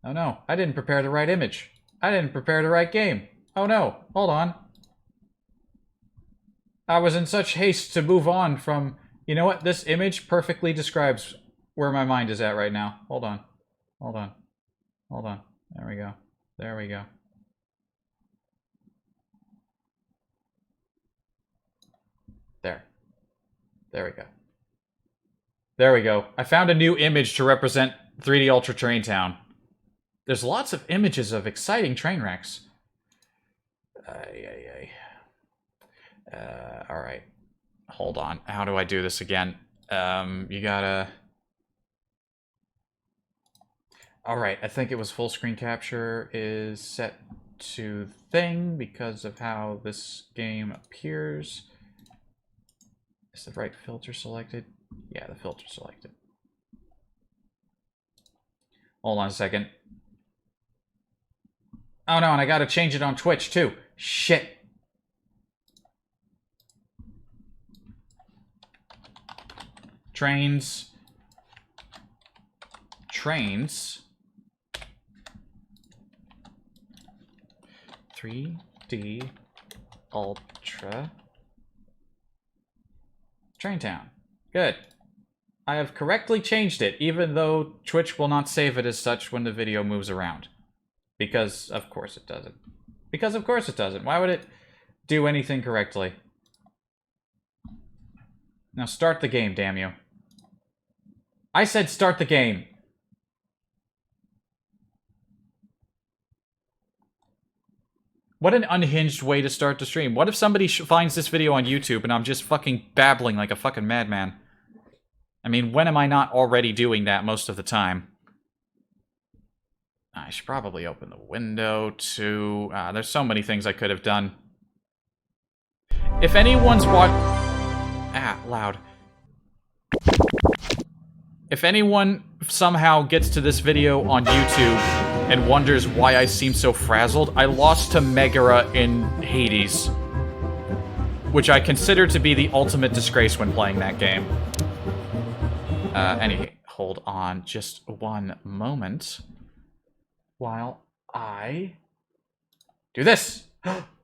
Oh no, I didn't prepare the right image. I didn't prepare the right game. Oh no, hold on. I was in such haste to move on from... You know what? This image perfectly describes where my mind is at right now. Hold on. Hold on. Hold on. There we go. There we go. There. There we go. There we go. I found a new image to represent 3D Ultra Train Town. There's lots of images of exciting train wrecks. Alright. Hold on. How do I do this again? You gotta... Alright, I think it was full screen capture is set to thing because of how this game appears. Is the right filter selected? Yeah, the filter selected. Hold on a second. Oh no, and I gotta change it on Twitch too. Shit. Trains. 3D Ultra Train Town. Good. I have correctly changed it, even though Twitch will not save it as such when the video moves around. Because, of course, it doesn't. Because, of course, it doesn't. Why would it do anything correctly? Now start the game, damn you. I said start the game. What an unhinged way to start the stream. What if somebody finds this video on YouTube and I'm just fucking babbling like a fucking madman? I mean, when am I not already doing that most of the time? I should probably open the window too. There's so many things I could have done. If anyone's loud. If anyone somehow gets to this video on YouTube and wonders why I seem so frazzled, I lost to Megara in Hades, which I consider to be the ultimate disgrace when playing that game. Anyway, hold on just one moment while I do this.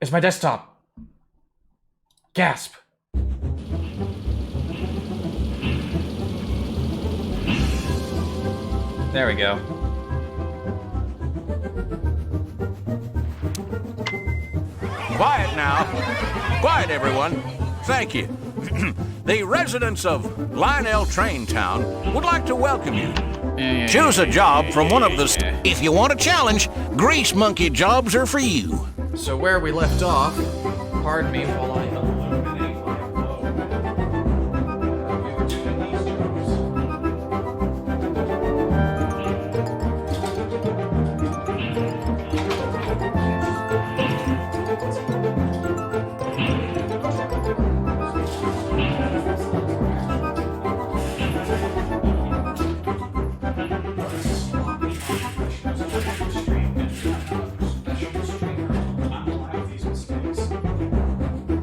It's my desktop. Gasp. There we go. Quiet now. Quiet, everyone. Thank you. The residents of Lionel Train Town would like to welcome you. Choose a job from one of the... If you want a challenge, grease monkey jobs are for you. So where we left off, pardon me while I illuminate my phone. We were doing these jobs.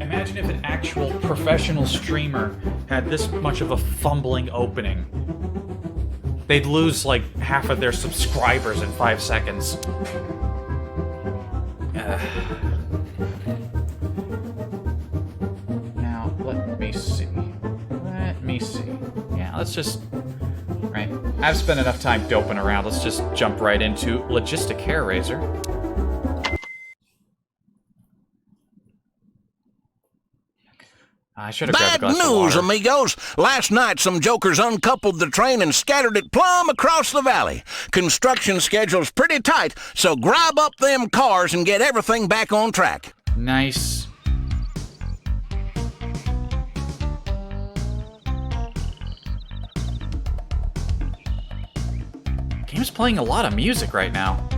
Imagine if an actual professional streamer had this much of a fumbling opening. They'd lose like half of their subscribers in 5 seconds. Now, let me see. Yeah, let's just... Right. I've spent enough time doping around. Let's just jump right into Logistic Hair Razor. I should have grabbed a glass Bad of news, water. amigos. Last night, some jokers uncoupled the train and scattered it plumb across the valley. Construction schedule's pretty tight, so grab up them cars and get everything back on track. Nice. Game's playing a lot of music right now.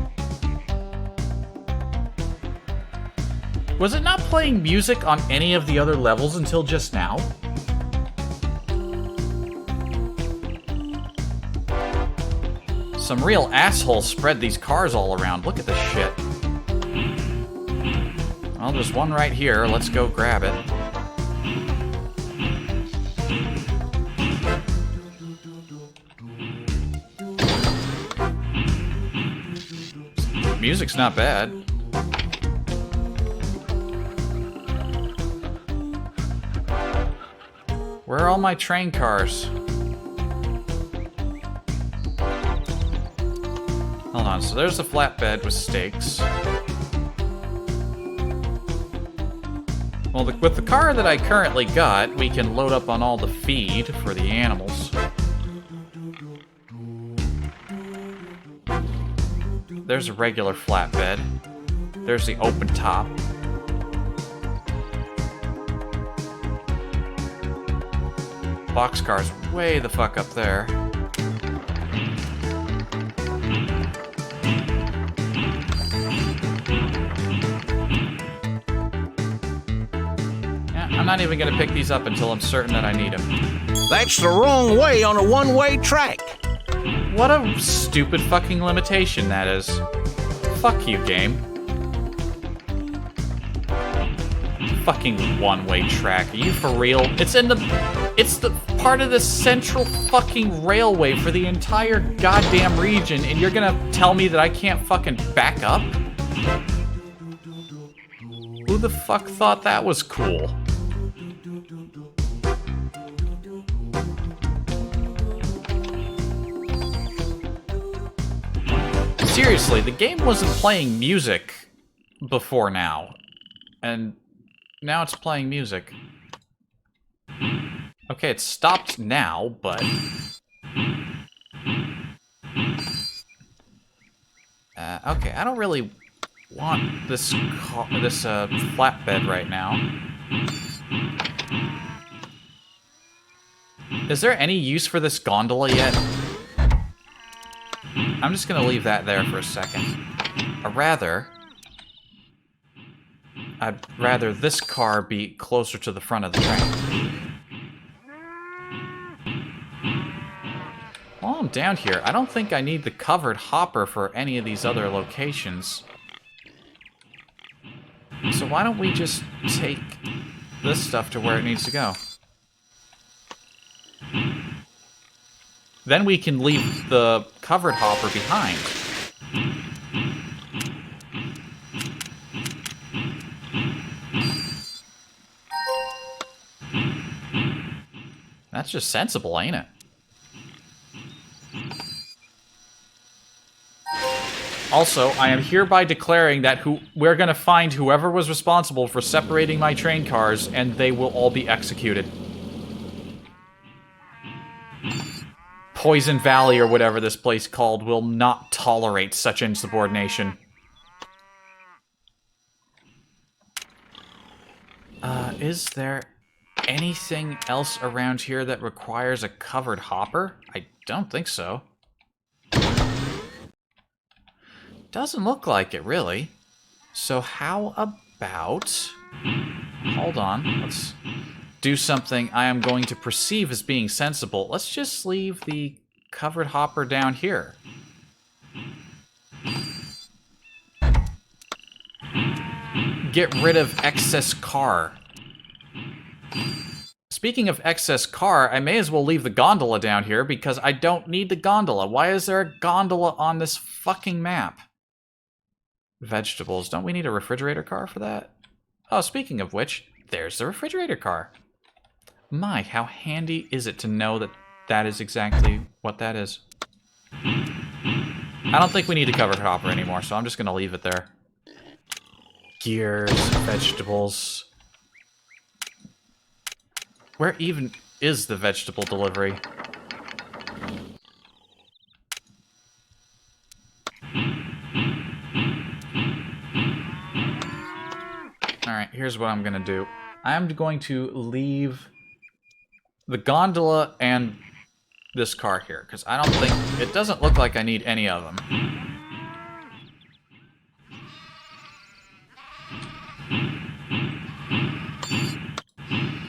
Was it not playing music on any of the other levels until just now? Some real assholes spread these cars all around. Look at this shit. Well, there's one right here. Let's go grab it. music's not bad. Where are all my train cars? Hold on, so there's a flatbed with stakes. Well, with the car that I currently got, we can load up on all the feed for the animals. There's a regular flatbed. There's the open top. Boxcar's way the fuck up there. I'm not even gonna pick these up until I'm certain that I need them. That's the wrong way on a one-way track. What a stupid fucking limitation that is. Fuck you, game. Fucking one-way track. Are you for real? It's the part of the central fucking railway for the entire goddamn region, and you're gonna tell me that I can't fucking back up? Who the fuck thought that was cool? Seriously, the game wasn't playing music before now. And now it's playing music. Okay, it stopped now, but... okay, I don't really want this flatbed right now. Is there any use for this gondola yet? I'm just gonna leave that there for a second. I'd rather this car be closer to the front of the train. While I'm down here, I don't think I need the covered hopper for any of these other locations. So why don't we just take this stuff to where it needs to go? Then we can leave the covered hopper behind. That's just sensible, ain't it? Also, I am hereby declaring that we're gonna find whoever was responsible for separating my train cars, and they will all be executed. Poison Valley, or whatever this place called, will not tolerate such insubordination. Is there anything else around here that requires a covered hopper? I don't think so. Doesn't look like it, really. So how about... Hold on, let's do something I am going to perceive as being sensible. Let's just leave the covered hopper down here. Get rid of excess car. Speaking of excess car, I may as well leave the gondola down here because I don't need the gondola. Why is there a gondola on this fucking map? Vegetables. Don't we need a refrigerator car for that? Oh, speaking of which, there's the refrigerator car. My, how handy is it to know that that is exactly what that is. I don't think we need a covered hopper anymore, so I'm just going to leave it there. Gears, vegetables. Where even is the vegetable delivery? Alright, here's what I'm going to do. I'm going to leave the gondola and this car here, because I don't think... It doesn't look like I need any of them.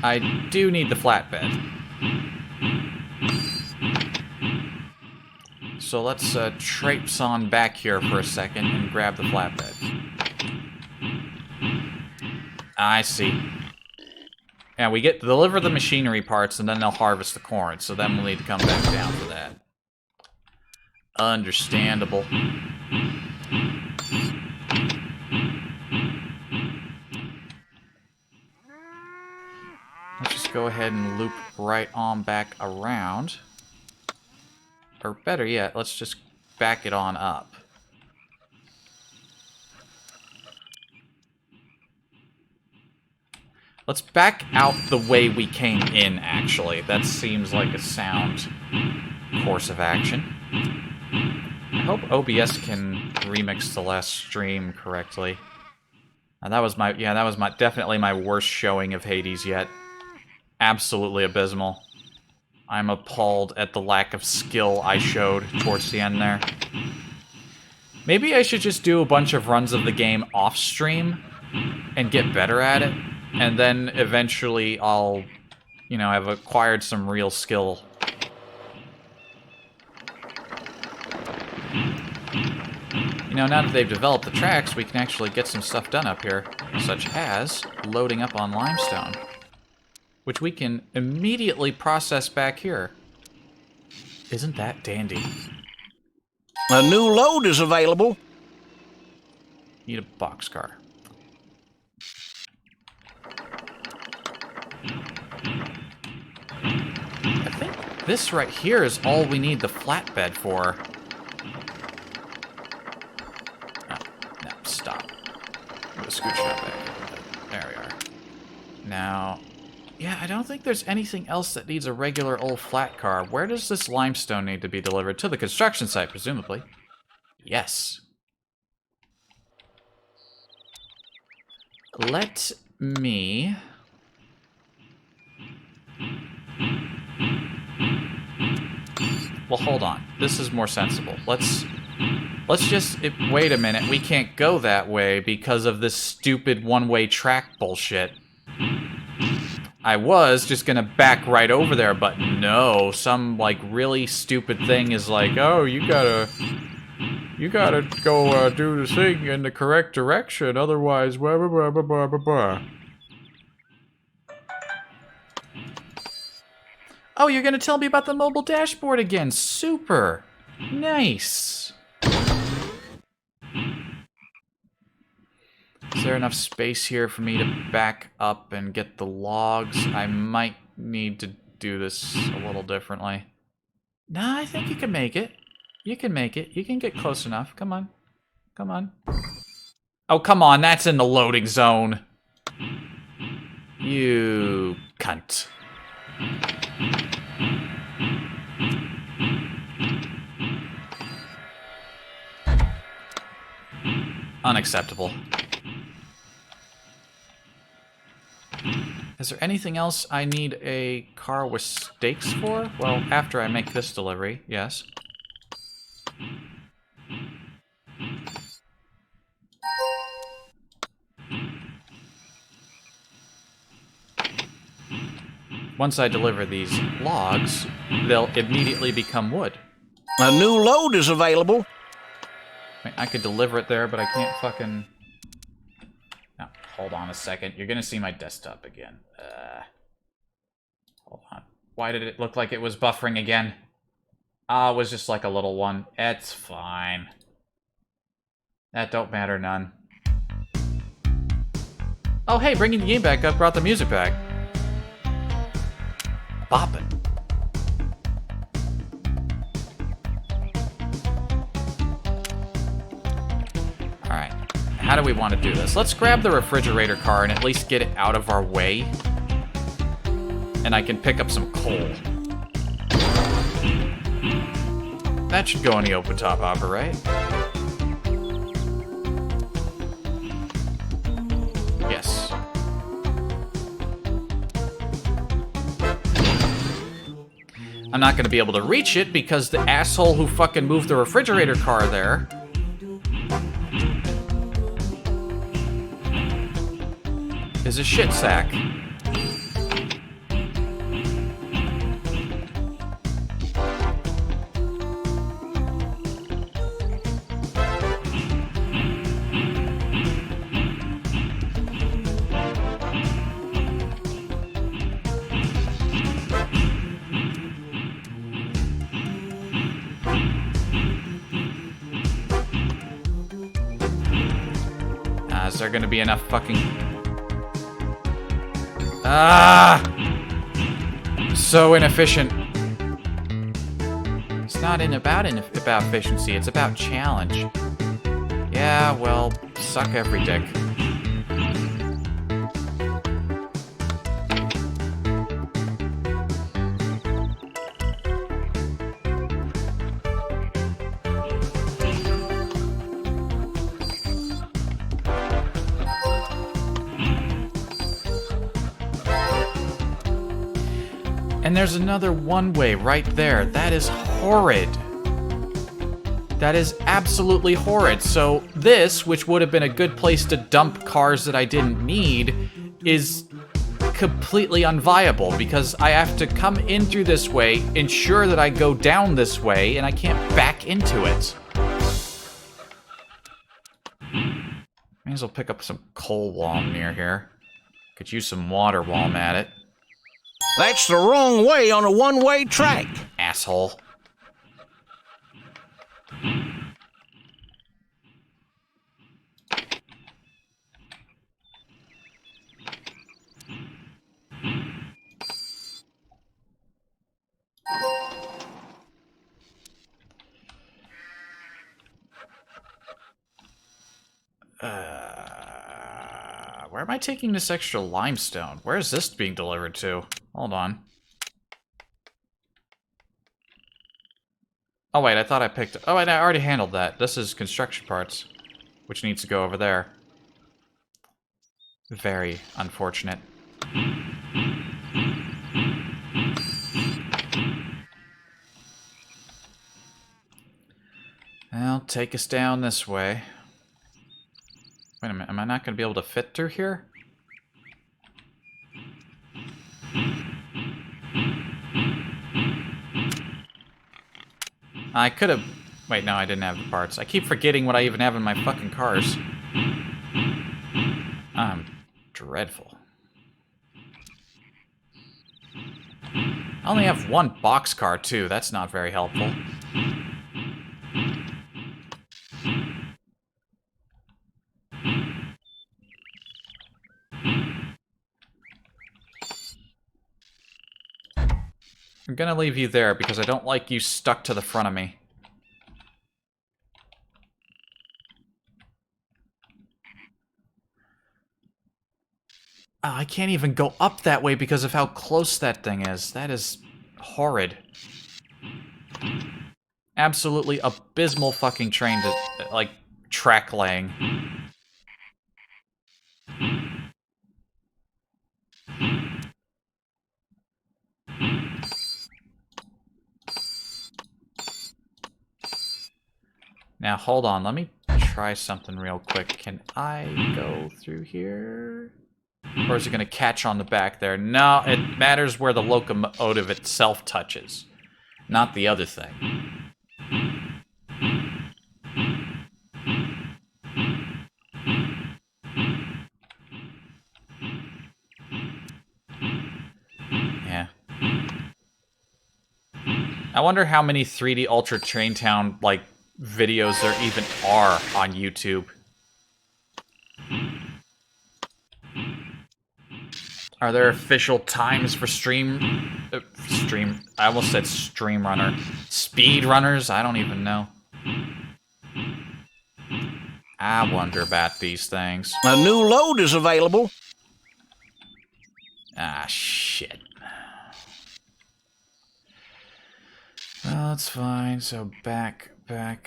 I do need the flatbed. So let's traipse on back here for a second and grab the flatbed. I see. Yeah, we get to deliver the machinery parts, and then they'll harvest the corn, so then we'll need to come back down for that. Understandable. Let's just go ahead and loop right on back around. Or better yet, let's just back it on up. Let's back out the way we came in, actually. That seems like a sound course of action. I hope OBS can remix the last stream correctly. And that was definitely my worst showing of Hades yet. Absolutely abysmal. I'm appalled at the lack of skill I showed towards the end there. Maybe I should just do a bunch of runs of the game off stream and get better at it. And then eventually I'll, you know, have acquired some real skill. You know, now that they've developed the tracks, we can actually get some stuff done up here, such as loading up on limestone, which we can immediately process back here. Isn't that dandy? A new load is available. Need a boxcar. I think this right here is all we need the flatbed for. No, stop. We'll scooch that back. There we are. Now, yeah, I don't think there's anything else that needs a regular old flat car. Where does this limestone need to be delivered? To the construction site, presumably. Yes. Let me... Well, hold on. This is more sensible. Let's just... wait a minute. We can't go that way because of this stupid one-way track bullshit. I was just gonna back right over there, but no. Some, like, really stupid thing is like, oh, you gotta go do the thing in the correct direction, otherwise blah blah blah blah blah blah. Oh, you're gonna tell me about the mobile dashboard again. Super. Nice. Is there enough space here for me to back up and get the logs? I might need to do this a little differently. Nah, I think you can make it. You can make it. You can get close enough. Come on. Come on. Oh, come on. That's in the loading zone. You cunt. Unacceptable. Is there anything else I need a car with stakes for? Well, after I make this delivery, yes. Once I deliver these logs, they'll immediately become wood. A new load is available. I mean, I could deliver it there, but I can't fucking... No, hold on a second. You're gonna see my desktop again. Hold on. Why did it look like it was buffering again? It was just like a little one. It's fine. That don't matter none. Oh, hey, bringing the game back up brought the music back. Boppin'. Alright. How do we want to do this? Let's grab the refrigerator car and at least get it out of our way. And I can pick up some coal. That should go in the open top hopper, right? Yes. I'm not going to be able to reach it because the asshole who fucking moved the refrigerator car there is a shit sack. there gonna be enough fucking... Ah! So inefficient. It's not about efficiency, it's about challenge. Yeah, well, suck every dick. And there's another one-way right there. That is horrid. That is absolutely horrid. So this, which would have been a good place to dump cars that I didn't need, is completely unviable because I have to come in through this way, ensure that I go down this way, and I can't back into it. May as well pick up some coal while I'm near here. Could use some water while I'm at it. That's the wrong way on a one-way track. Asshole. Where am I taking this extra limestone? Where is this being delivered to? Hold on. Oh wait, I thought I picked... Oh wait, I already handled that. This is construction parts, which needs to go over there. Very unfortunate. Well, take us down this way. Wait a minute, am I not going to be able to fit through here? I could have... Wait, no, I didn't have the parts. I keep forgetting what I even have in my fucking cars. I'm dreadful. I only have one boxcar, too. That's not very helpful. I'm gonna leave you there because I don't like you stuck to the front of me. Oh, I can't even go up that way because of how close that thing is. That is horrid. Absolutely abysmal fucking train to, like, track laying. Now, hold on. Let me try something real quick. Can I go through here? Or is it going to catch on the back there? No, it matters where the locomotive itself touches, not the other thing. Yeah. I wonder how many 3D Ultra Train Town, like, videos there even are on YouTube. Are there official times for I almost said stream runner. Speed runners? I don't even know. I wonder about these things. A new load is available. Ah, shit. Well, that's fine. So back. Let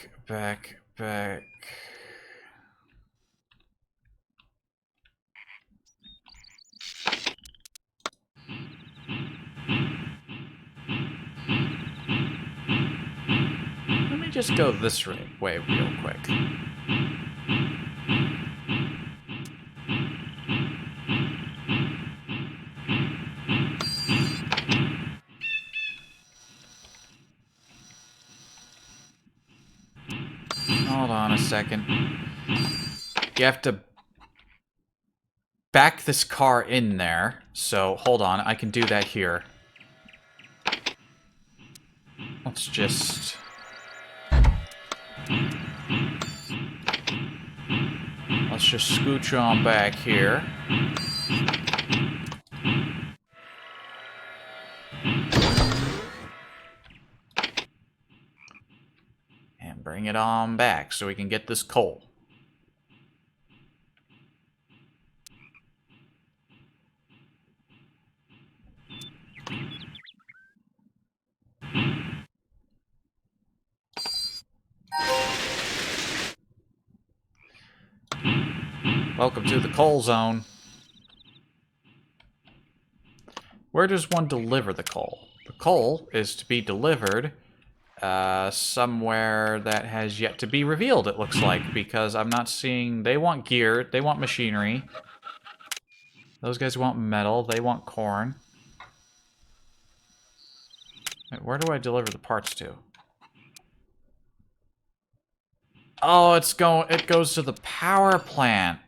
me just go this way real quick. Hold on a second. You have to back this car in there. So, hold on. I can do that here. Let's just... let's just scooch on back here. And bring it on back so we can get this coal. Welcome to the coal zone. Where does one deliver the coal? The coal is to be delivered somewhere that has yet to be revealed, it looks like, because I'm not seeing... They want gear, they want machinery. Those guys want metal, they want corn. Wait, where do I deliver the parts to? Oh, it goes to the power plant.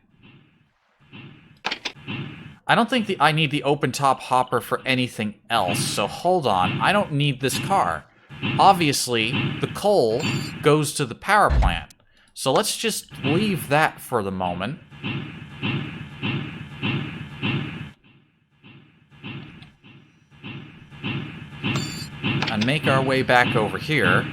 I don't think I need the open-top hopper for anything else, so hold on. I don't need this car. Obviously, the coal goes to the power plant. So let's just leave that for the moment. And make our way back over here.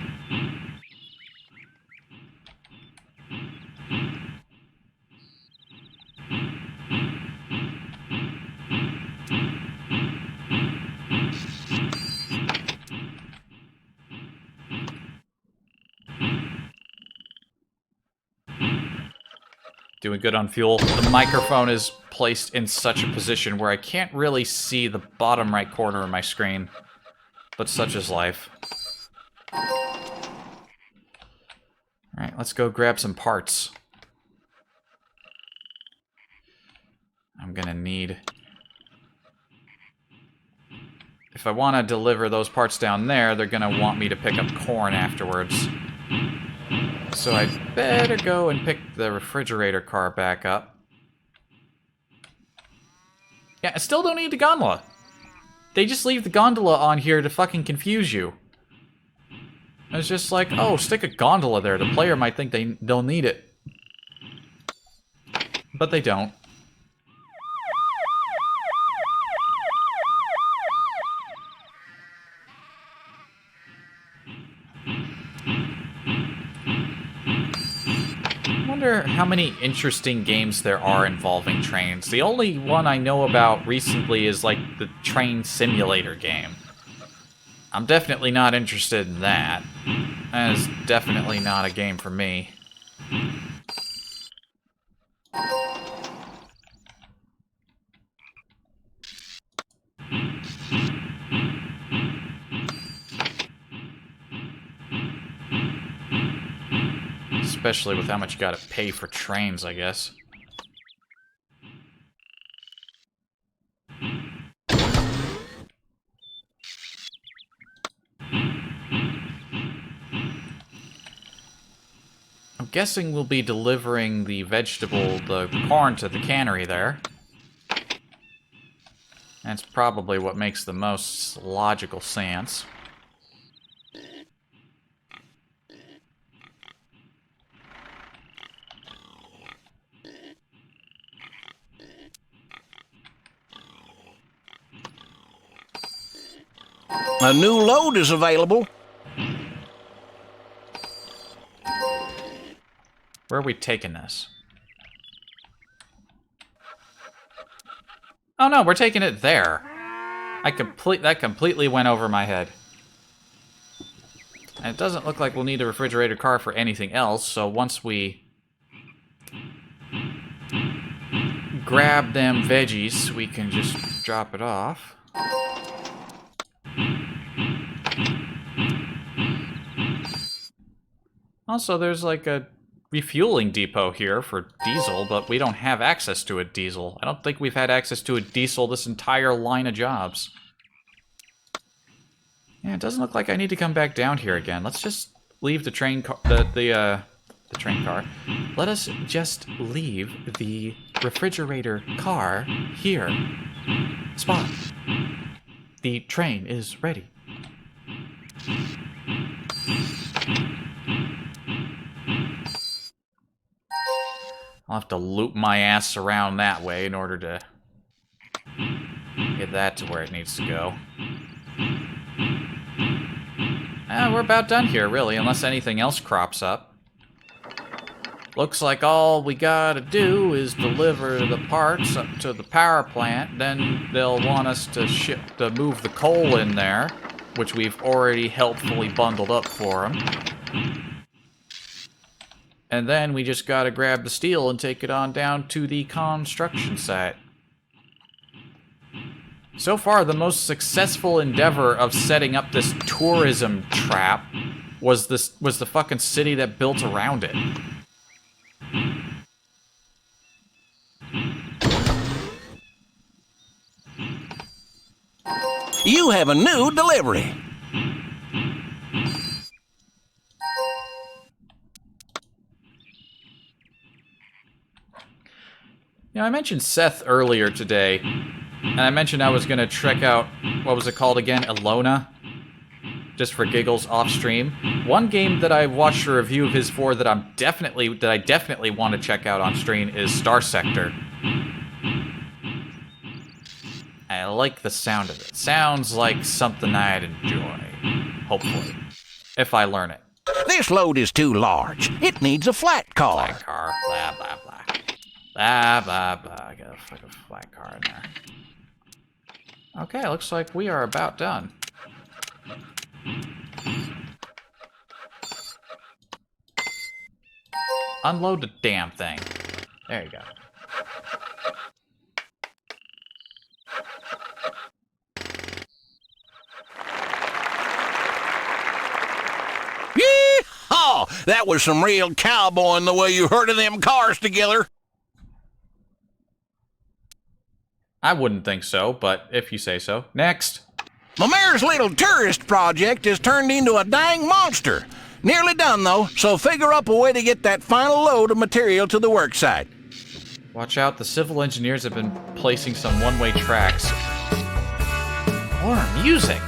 Doing good on fuel. The microphone is placed in such a position where I can't really see the bottom right corner of my screen. But such is life. Alright, let's go grab some parts. I'm gonna need... If I want to deliver those parts down there, they're gonna want me to pick up corn afterwards. So I'd better go and pick the refrigerator car back up. Yeah, I still don't need the gondola. They just leave the gondola on here to fucking confuse you. It's just like, oh, stick a gondola there. The player might think they'll need it. But they don't. I wonder how many interesting games there are involving trains. The only one I know about recently is like the train simulator game. I'm definitely not interested in that. That is definitely not a game for me. Especially with how much you gotta pay for trains, I guess. I'm guessing we'll be delivering the corn to the cannery there. That's probably what makes the most logical sense. A new load is available. Where are we taking this? Oh no, we're taking it there. That completely went over my head. And it doesn't look like we'll need a refrigerator car for anything else, so once we grab them veggies, we can just drop it off. Also, there's like a refueling depot here for diesel, but we don't have access to a diesel. I don't think we've had access to a diesel this entire line of jobs. Yeah, it doesn't look like I need to come back down here again. Let's just leave the train car, the train car. Let us just leave the refrigerator car here. Spot. The train is ready. I'll have to loop my ass around that way in order to get that to where it needs to go. We're about done here, really, unless anything else crops up. Looks like all we gotta do is deliver the parts up to the power plant. Then they'll want us to move the coal in there, which we've already helpfully bundled up for them. And then we just gotta grab the steel and take it on down to the construction site. So far, the most successful endeavor of setting up this tourism trap was the fucking city that built around it. You have a new delivery. You know, I mentioned Seth earlier today, and I mentioned I was going to check out, what was it called again? Elona? Just for giggles off stream. One game that I watched a review of his for that I definitely want to check out on stream is Star Sector. I like the sound of it. Sounds like something I'd enjoy. Hopefully. If I learn it. This load is too large. It needs a flat car. Flat car. Blah, blah, blah. Blah, blah, blah. I got a fucking flat car in there. Okay, looks like we are about done. Unload the damn thing. There you go. Yee-haw! That was some real cowboying the way you herded them cars together. I wouldn't think so, but if you say so. Next. My mayor's little tourist project has turned into a dang monster. Nearly done, though, so figure up a way to get that final load of material to the worksite. Watch out, the civil engineers have been placing some one-way tracks. More music!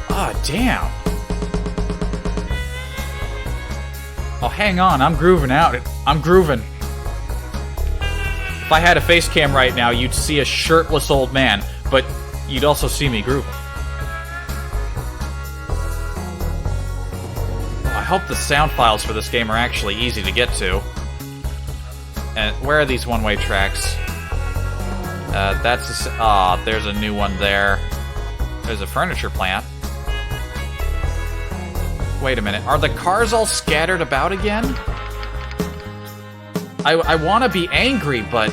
Oh, damn. Oh, hang on, I'm grooving out. I'm grooving. If I had a face cam right now, you'd see a shirtless old man, but you'd also see me grooving. I hope the sound files for this game are actually easy to get to. And where are these one-way tracks? There's a new one there. There's a furniture plant. Wait a minute, are the cars all scattered about again? I want to be angry, but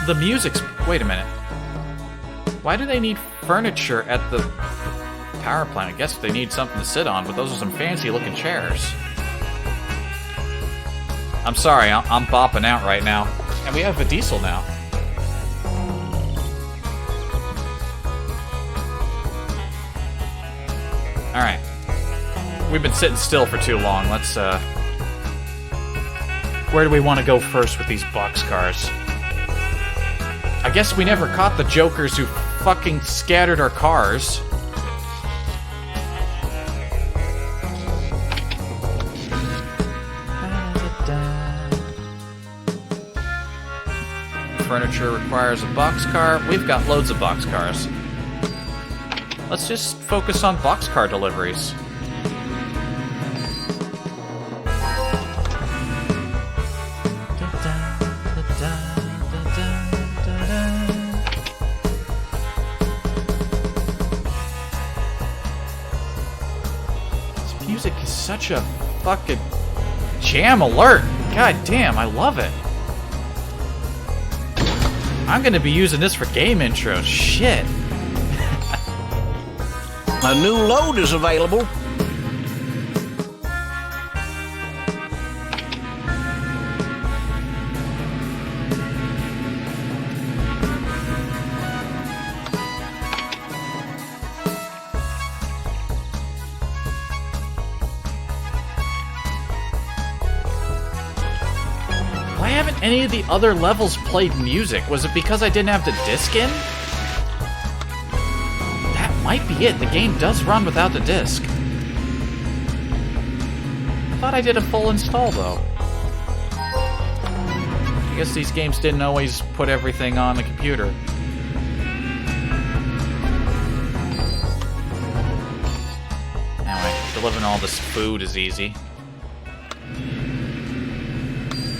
the music's... Wait a minute. Why do they need furniture at the power plant? I guess they need something to sit on, but those are some fancy-looking chairs. I'm sorry, I'm bopping out right now. And we have a diesel now. Alright. We've been sitting still for too long. Let's, where do we want to go first with these boxcars? I guess we never caught the jokers who fucking scattered our cars. Furniture requires a boxcar. We've got loads of boxcars. Let's just focus on boxcar deliveries. This music is such a fucking jam alert. God damn, I love it. I'm gonna be using this for game intros. Shit. A new load is available. Why haven't any of the other levels played music? Was it because I didn't have the disc in? That might be it. The game does run without the disc. thought I did a full install, though. I guess these games didn't always put everything on the computer. Anyway, delivering all this food is easy.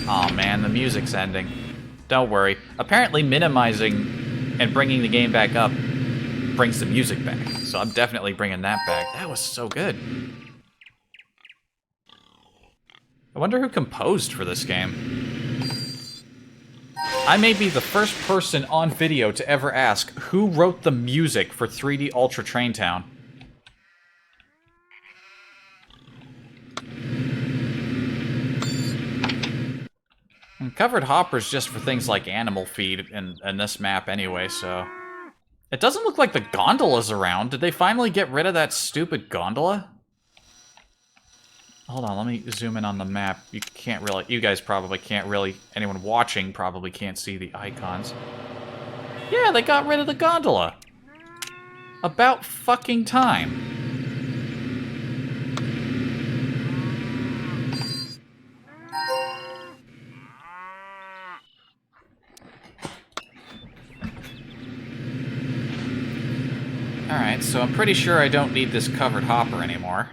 Aw, man, the music's ending. Don't worry. Apparently minimizing and bringing the game back up brings the music back. So I'm definitely bringing that back. That was so good. I wonder who composed for this game. I may be the first person on video to ever ask who wrote the music for 3D Ultra Train Town. And covered hoppers just for things like animal feed in this map anyway, so... It doesn't look like the gondola's around. Did they finally get rid of that stupid gondola? Hold on, let me zoom in on the map. You can't really... You guys probably can't really... Anyone watching probably can't see the icons. Yeah, they got rid of the gondola. About fucking time. Alright, so I'm pretty sure I don't need this covered hopper anymore.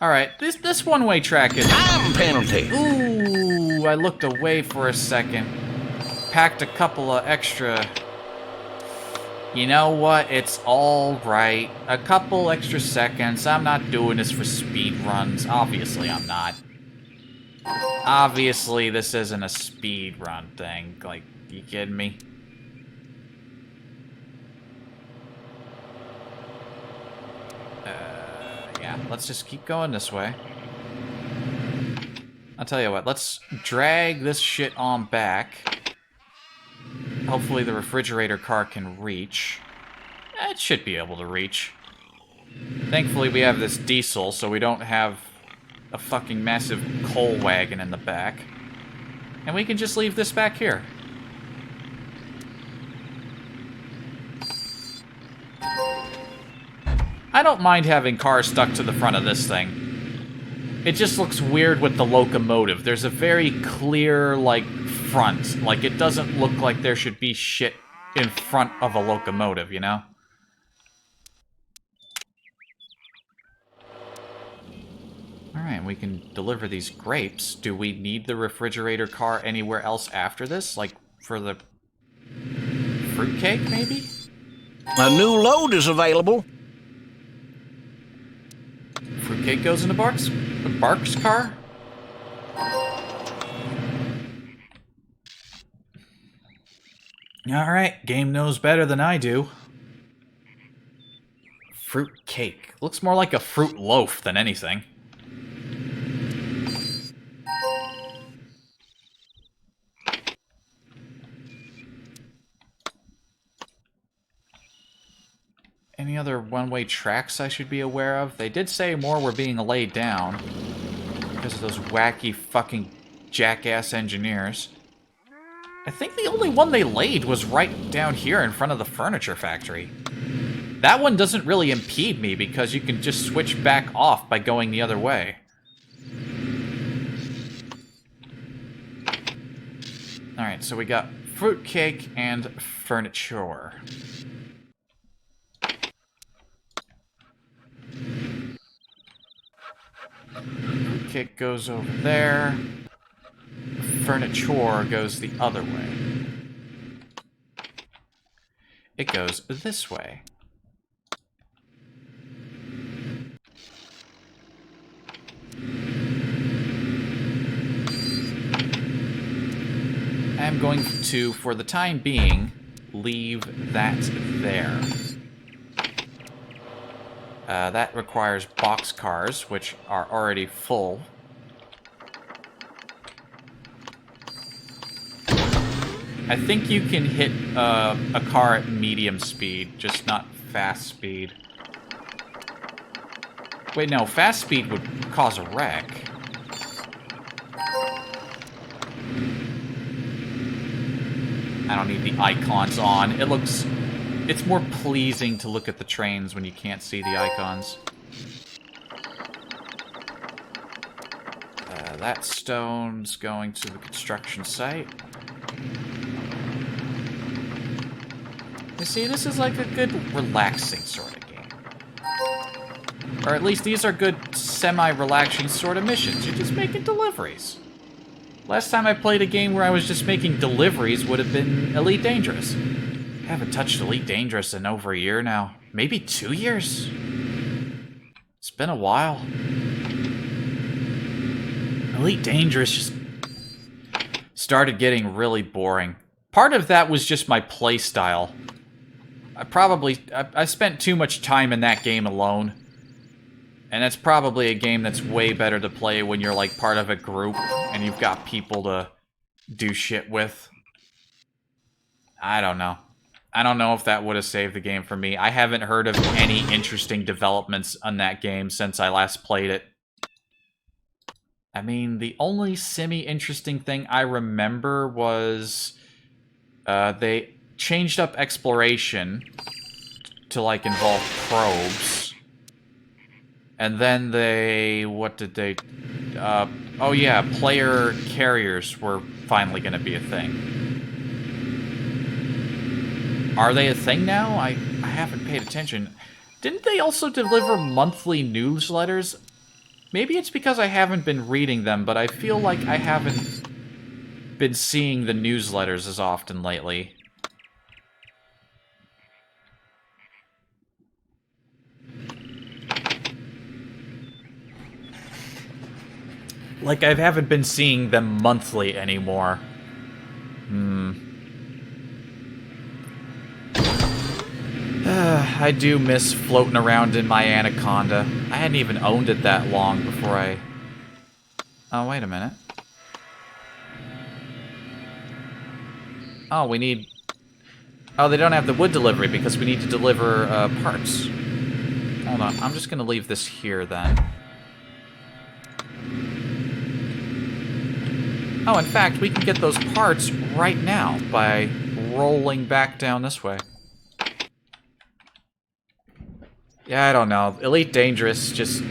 Alright, this one-way track is... Time penalty! Ooh, I looked away for a second. Packed a couple of extra... You know what? It's alright. A couple extra seconds. I'm not doing this for speed runs. Obviously, I'm not. Obviously, this isn't a speed run thing. Like, you kidding me? Yeah, let's just keep going this way. I'll tell you what, let's drag this shit on back. Hopefully the refrigerator car can reach. It should be able to reach. Thankfully we have this diesel, so we don't have a fucking massive coal wagon in the back. And we can just leave this back here. I don't mind having cars stuck to the front of this thing. It just looks weird with the locomotive. There's a very clear, like, front. Like, it doesn't look like there should be shit in front of a locomotive, you know? Alright, we can deliver these grapes. Do we need the refrigerator car anywhere else after this? Like, for the fruitcake, maybe? A new load is available. Fruitcake goes into Bark's car? Alright, game knows better than I do. Fruitcake. Looks more like a fruit loaf than anything. Any other one-way tracks I should be aware of? They did say more were being laid down because of those wacky fucking jackass engineers. I think the only one they laid was right down here in front of the furniture factory. That one doesn't really impede me because you can just switch back off by going the other way. Alright, so we got fruitcake and furniture. Fruitcake goes over there. Furniture goes the other way. It goes this way. I'm going to, for the time being, leave that there. That requires boxcars, which are already full. I think you can hit a car at medium speed, just not fast speed. Wait, no, fast speed would cause a wreck. I don't need the icons on. It's more pleasing to look at the trains when you can't see the icons. That stone's going to the construction site. You see, this is like a good relaxing sort of game. Or at least these are good semi-relaxing sort of missions. You're just making deliveries. Last time I played a game where I was just making deliveries would have been Elite Dangerous. I haven't touched Elite Dangerous in over a year now. Maybe 2 years? It's been a while. Elite Dangerous just started getting really boring. Part of that was just my play style. I spent too much time in that game alone. And that's probably a game that's way better to play when you're like part of a group and you've got people to do shit with. I don't know. I don't know if that would have saved the game for me. I haven't heard of any interesting developments on that game since I last played it. I mean, the only semi-interesting thing I remember was they changed up exploration to, like, involve probes. And then they... what did they... oh yeah, player carriers were finally going to be a thing. Are they a thing now? I haven't paid attention. Didn't they also deliver monthly newsletters? Maybe it's because I haven't been reading them, but I feel like I haven't been seeing the newsletters as often lately. Like, I haven't been seeing them monthly anymore. I do miss floating around in my Anaconda. I hadn't even owned it that long before I... Oh, wait a minute. Oh, we need... Oh, they don't have the wood delivery because we need to deliver parts. Hold on, I'm just going to leave this here then. Oh, in fact, we can get those parts right now by rolling back down this way. Yeah, I don't know. Elite Dangerous, just...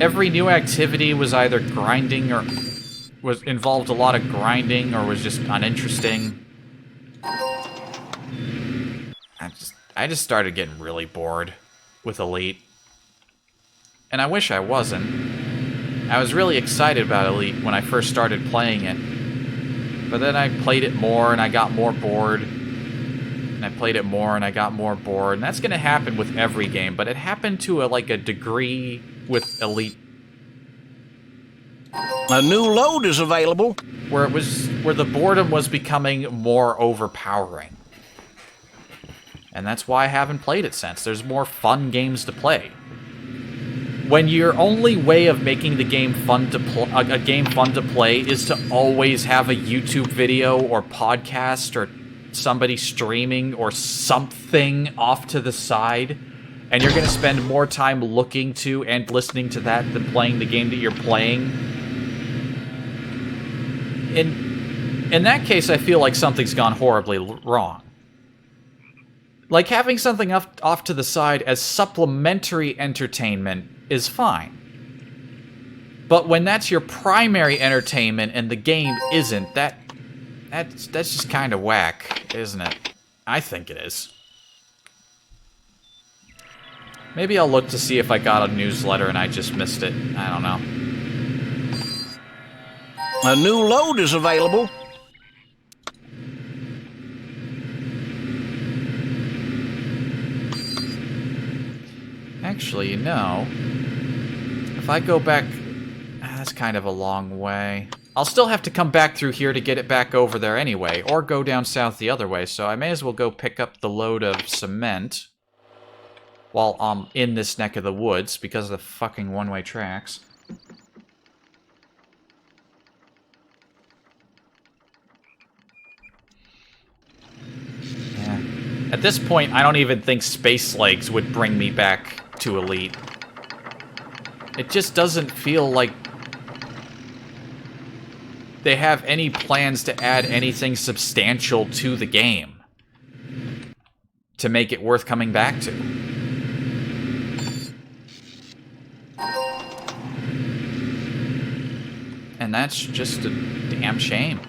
every new activity was either grinding or... involved a lot of grinding or was just uninteresting. I just started getting really bored with Elite. And I wish I wasn't. I was really excited about Elite when I first started playing it. But then I played it more and I got more bored. And I played it more and I got more bored. And that's going to happen with every game, but it happened to a degree with Elite. A new load is available. Where the boredom was becoming more overpowering. And that's why I haven't played it since. There's more fun games to play. When your only way of making the game fun to play is to always have a YouTube video or podcast or somebody streaming or something off to the side, and you're going to spend more time looking to and listening to that than playing the game that you're playing. In that case, I feel like something's gone horribly wrong. Like, having something off to the side as supplementary entertainment is fine. But when that's your primary entertainment and the game isn't, that's just kind of whack, isn't it? I think it is. Maybe I'll look to see if I got a newsletter and I just missed it. I don't know. A new load is available. Actually, you know, if I go back... that's kind of a long way. I'll still have to come back through here to get it back over there anyway, or go down south the other way, so I may as well go pick up the load of cement while I'm in this neck of the woods, because of the fucking one-way tracks. Yeah. At this point, I don't even think Space Legs would bring me back to Elite. It just doesn't feel like they have any plans to add anything substantial to the game to make it worth coming back to. and that's just a damn shame.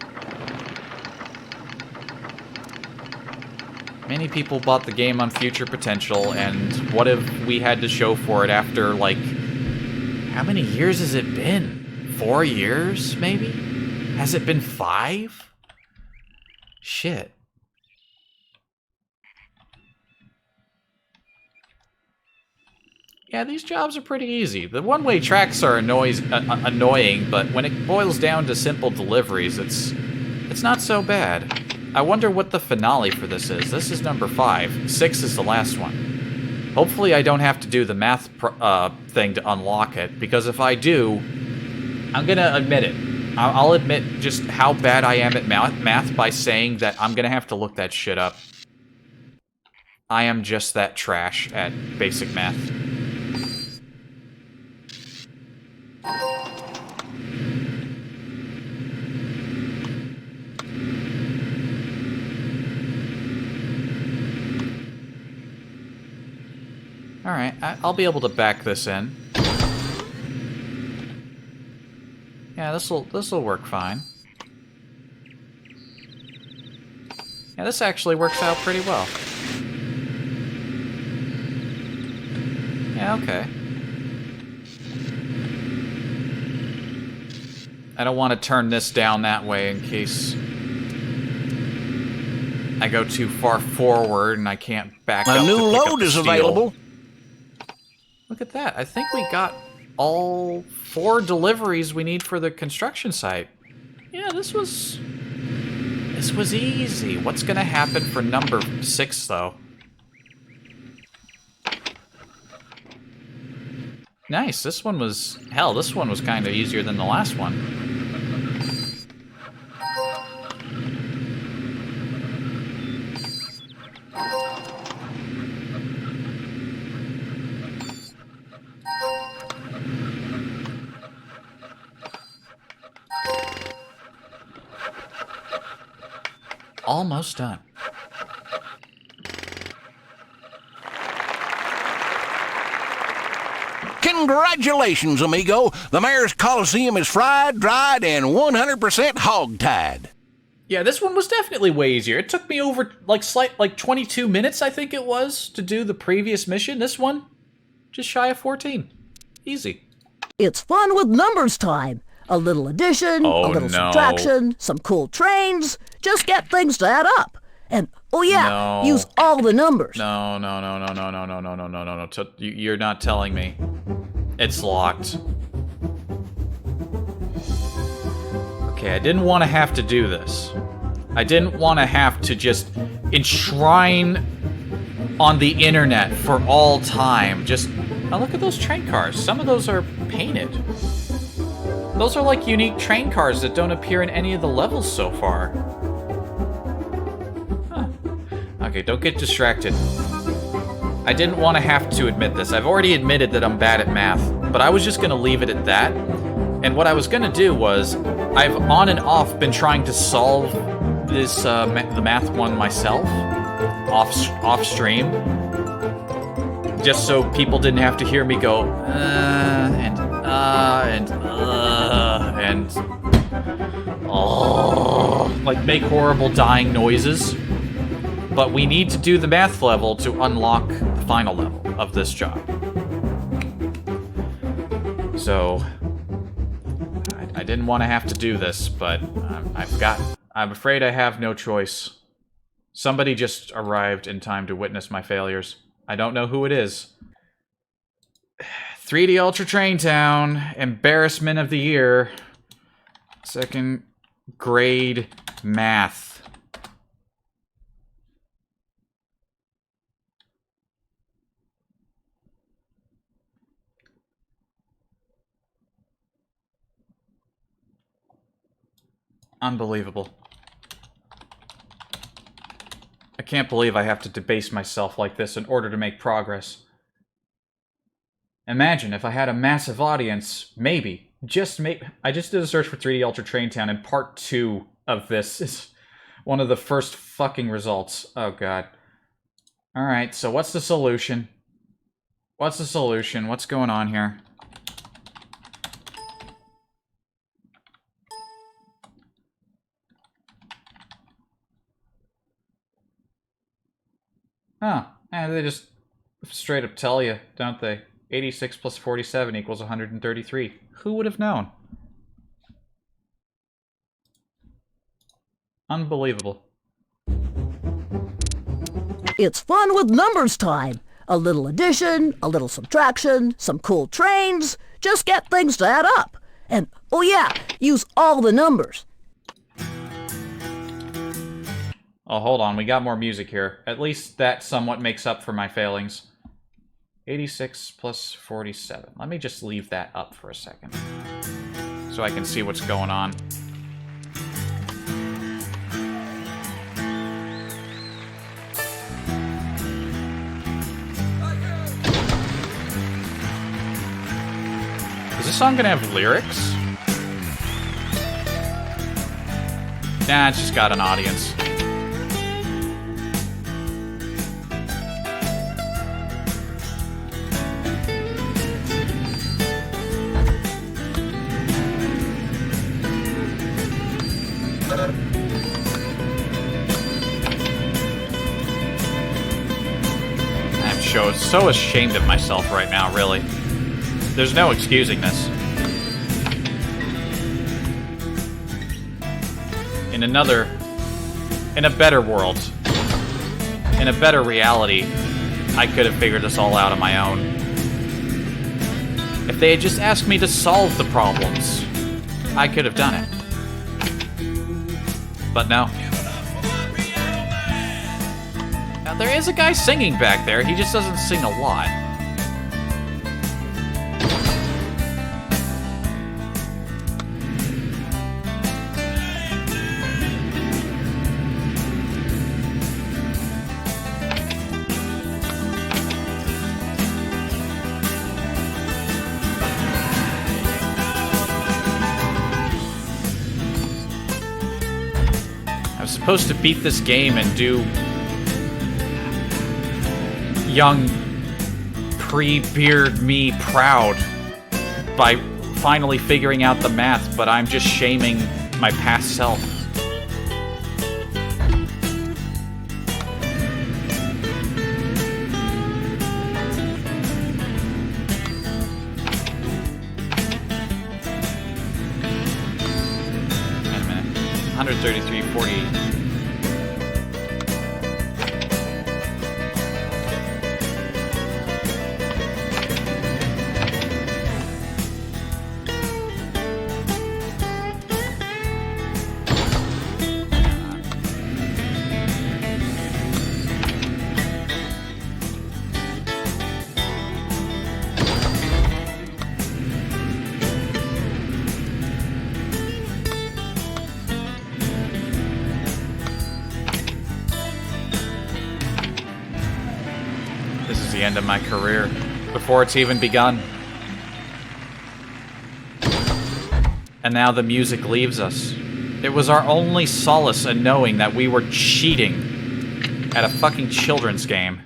Many people bought the game on future potential, and what have we had to show for it after, like, how many years has it been? 4 years, maybe? Has it been 5? Shit. Yeah, these jobs are pretty easy. The one-way tracks are annoying, but when it boils down to simple deliveries, it's not so bad. I wonder what the finale for this is. This is number 5. 6 is the last one. Hopefully I don't have to do the math thing to unlock it, because if I do, I'm gonna admit it. I'll admit just how bad I am at math by saying that I'm gonna have to look that shit up. I am just that trash at basic math. Alright, I'll be able to back this in. Yeah, this'll work fine. Yeah, this actually works out pretty well. Yeah, okay. I don't want to turn this down that way in case I go too far forward and I can't back up. A new load is available. Look at that. I think we got all 4 deliveries we need for the construction site. Yeah, this was easy. What's gonna happen for number 6, though? Nice. This one was... Hell, this one was kind of easier than the last one. Almost done. Congratulations, amigo. The Mayor's Coliseum is fried, dried, and 100% hog-tied. Yeah, this one was definitely way easier. It took me over, like 22 minutes, I think it was, to do the previous mission. This one, just shy of 14. Easy. It's fun with numbers time. A little addition, a little subtraction, some cool trains. Just get things to add up. And, oh yeah, use all the numbers. No. You're not telling me. It's locked. Okay, I didn't want to have to do this. I didn't want to have to just enshrine on the internet for all time. Just, oh, look at those train cars. Some of those are painted. Those are like unique train cars that don't appear in any of the levels so far. Huh. Okay, don't get distracted. I didn't want to have to admit this. I've already admitted that I'm bad at math, but I was just going to leave it at that. And what I was going to do was, I've on and off been trying to solve this the math one myself, off stream, just so people didn't have to hear me go, like make horrible dying noises. But we need to do the math level to unlock the final level of this job. So I didn't want to have to do this, but I'm afraid I have no choice. Somebody just arrived in time to witness my failures. I don't know who it is. 3D Ultra Train Town, embarrassment of the year. 2nd grade math. Unbelievable. I can't believe I have to debase myself like this in order to make progress. Imagine if I had a massive audience, maybe, I just did a search for 3D Ultra Train Town, and part 2 of this is one of the first fucking results. Oh god. Alright, so what's the solution? What's the solution? What's going on here? Oh, they just straight up tell you, don't they? 86 plus 47 equals 133. Who would have known? Unbelievable. It's fun with numbers time. A little addition, a little subtraction, some cool trains. Just get things to add up. And, oh yeah, use all the numbers. Oh, hold on. We got more music here. At least that somewhat makes up for my failings. 86 plus 47. Let me just leave that up for a second, so I can see what's going on. Is this song gonna have lyrics? Nah, it's just got an audience. I'm so ashamed of myself right now, really. There's no excusing this. In a better world, in a better reality, I could have figured this all out on my own. If they had just asked me to solve the problems, I could have done it. But no. Now, there is a guy singing back there, he just doesn't sing a lot. Supposed to beat this game and do young pre-beard me proud by finally figuring out the math, but I'm just shaming my past self. Wait a minute. 133, 48. The end of my career, before it's even begun. And now the music leaves us. It was our only solace in knowing that we were cheating at a fucking children's game.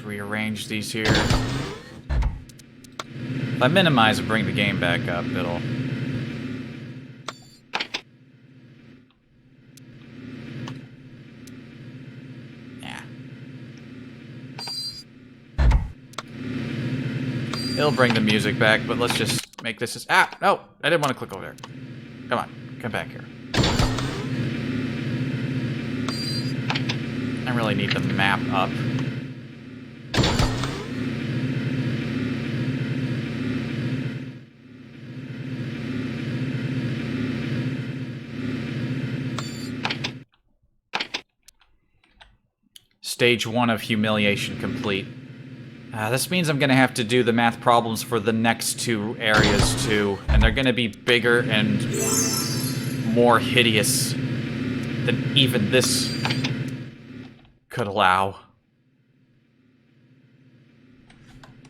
Rearrange these here. If I minimize and bring the game back up, it'll... Yeah. It'll bring the music back, but let's just make this as... Ah! No! I didn't want to click over there. Come on. Come back here. I really need the map up. Stage 1 of humiliation complete. This means I'm gonna have to do the math problems for the next two areas too, and they're gonna be bigger and more hideous than even this could allow.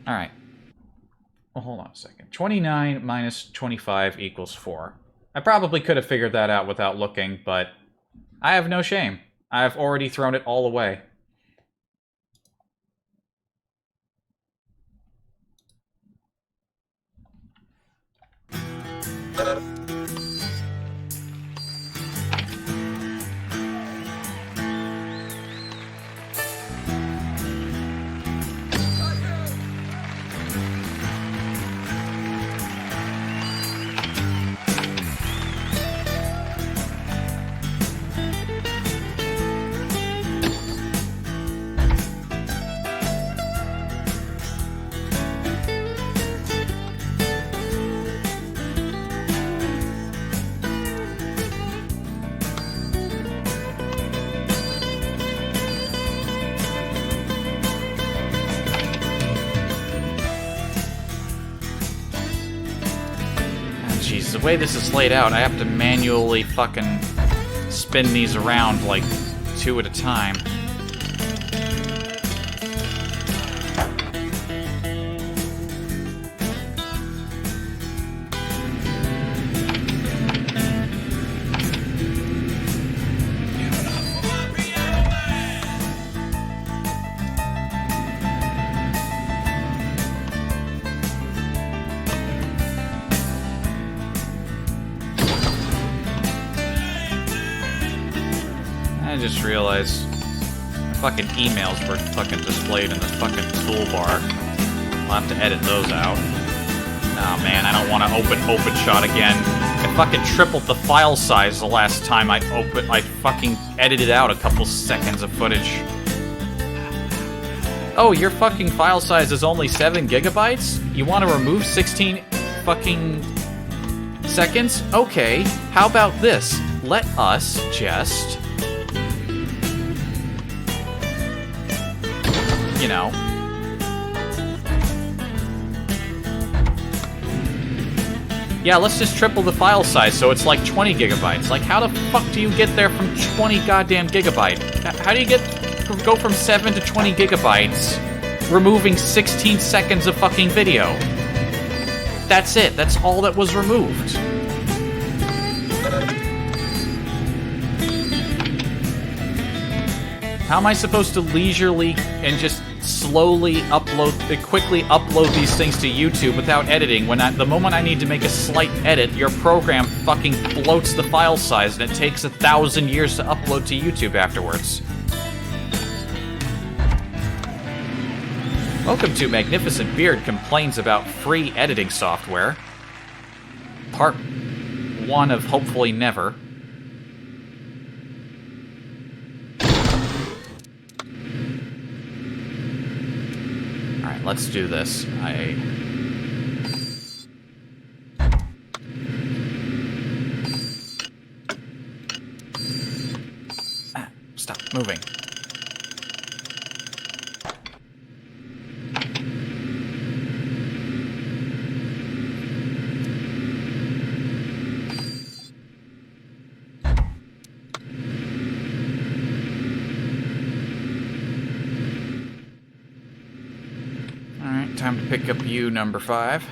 Alright. Well, hold on a second. 29 minus 25 equals 4. I probably could have figured that out without looking, but I have no shame. I've already thrown it all away. The way this is laid out, I have to manually fucking spin these around like 2 at a time. I just realized fucking emails were fucking displayed in the fucking toolbar. I'll have to edit those out. Oh man, I don't want to open OpenShot again. I fucking tripled the file size the last time I fucking edited out a couple seconds of footage. Oh, your fucking file size is only 7 gigabytes? You want to remove 16 fucking seconds? Okay, how about this? Let us just... you know. Yeah, let's just triple the file size so it's like 20 gigabytes. Like, how the fuck do you get there from 20 goddamn gigabyte? How do you go from 7 to 20 gigabytes, removing 16 seconds of fucking video? That's it. That's all that was removed. How am I supposed to leisurely and just quickly upload these things to YouTube without editing when the moment I need to make a slight edit, your program fucking bloats the file size and it takes 1,000 years to upload to YouTube afterwards? Welcome to Magnificent Beard Complains About Free Editing Software. Part 1 of hopefully never. Alright, let's do this. Stop moving. Time to pick up you, number 5.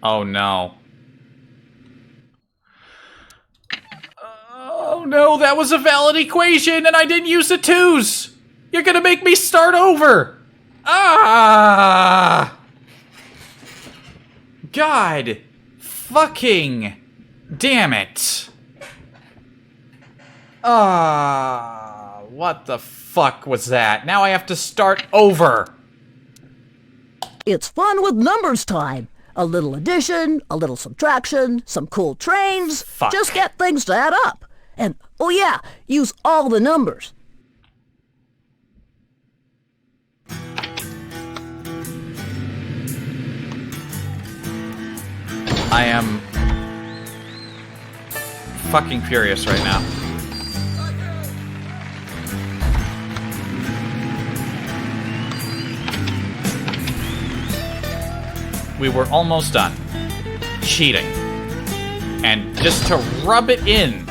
Oh no. Oh no, that was a valid equation and I didn't use the 2's! You're gonna make me start over! Ah! God fucking damn it. Ah, what the fuck was that? Now I have to start over. It's fun with numbers time. A little addition, a little subtraction, some cool trains. Fuck. Just get things to add up. And, oh yeah, use all the numbers. I am fucking furious right now. We were almost done. Cheating. And just to rub it in,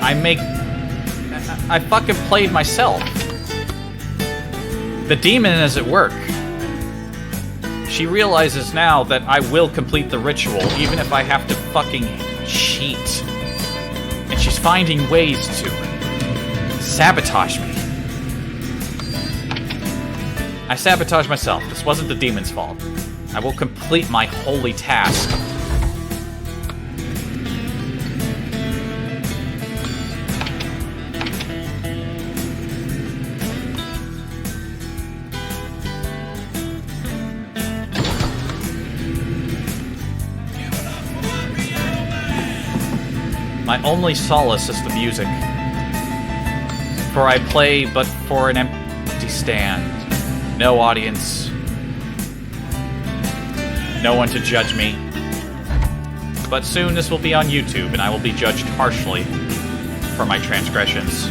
I fucking played myself. The demon is at work. She realizes now that I will complete the ritual, even if I have to fucking cheat. And she's finding ways to sabotage me. I sabotaged myself. This wasn't the demon's fault. I will complete my holy task. My only solace is the music. For I play but for an empty stand. No audience. No one to judge me. But soon this will be on YouTube, and I will be judged harshly for my transgressions.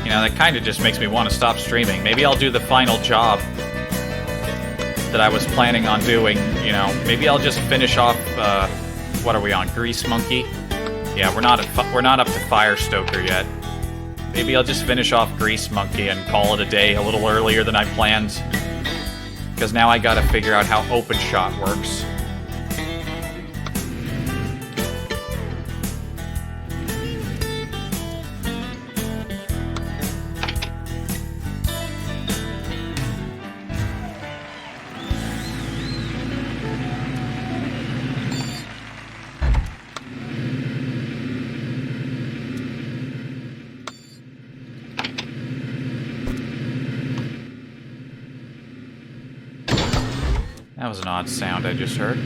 You know, that kind of just makes me want to stop streaming. Maybe I'll do the final job that I was planning on doing, you know. Maybe I'll just finish off, what are we on, Grease Monkey? Yeah, we're not up to Firestoker yet. Maybe I'll just finish off Grease Monkey and call it a day a little earlier than I planned. Because now I gotta figure out how open shot works. That was an odd sound I just heard.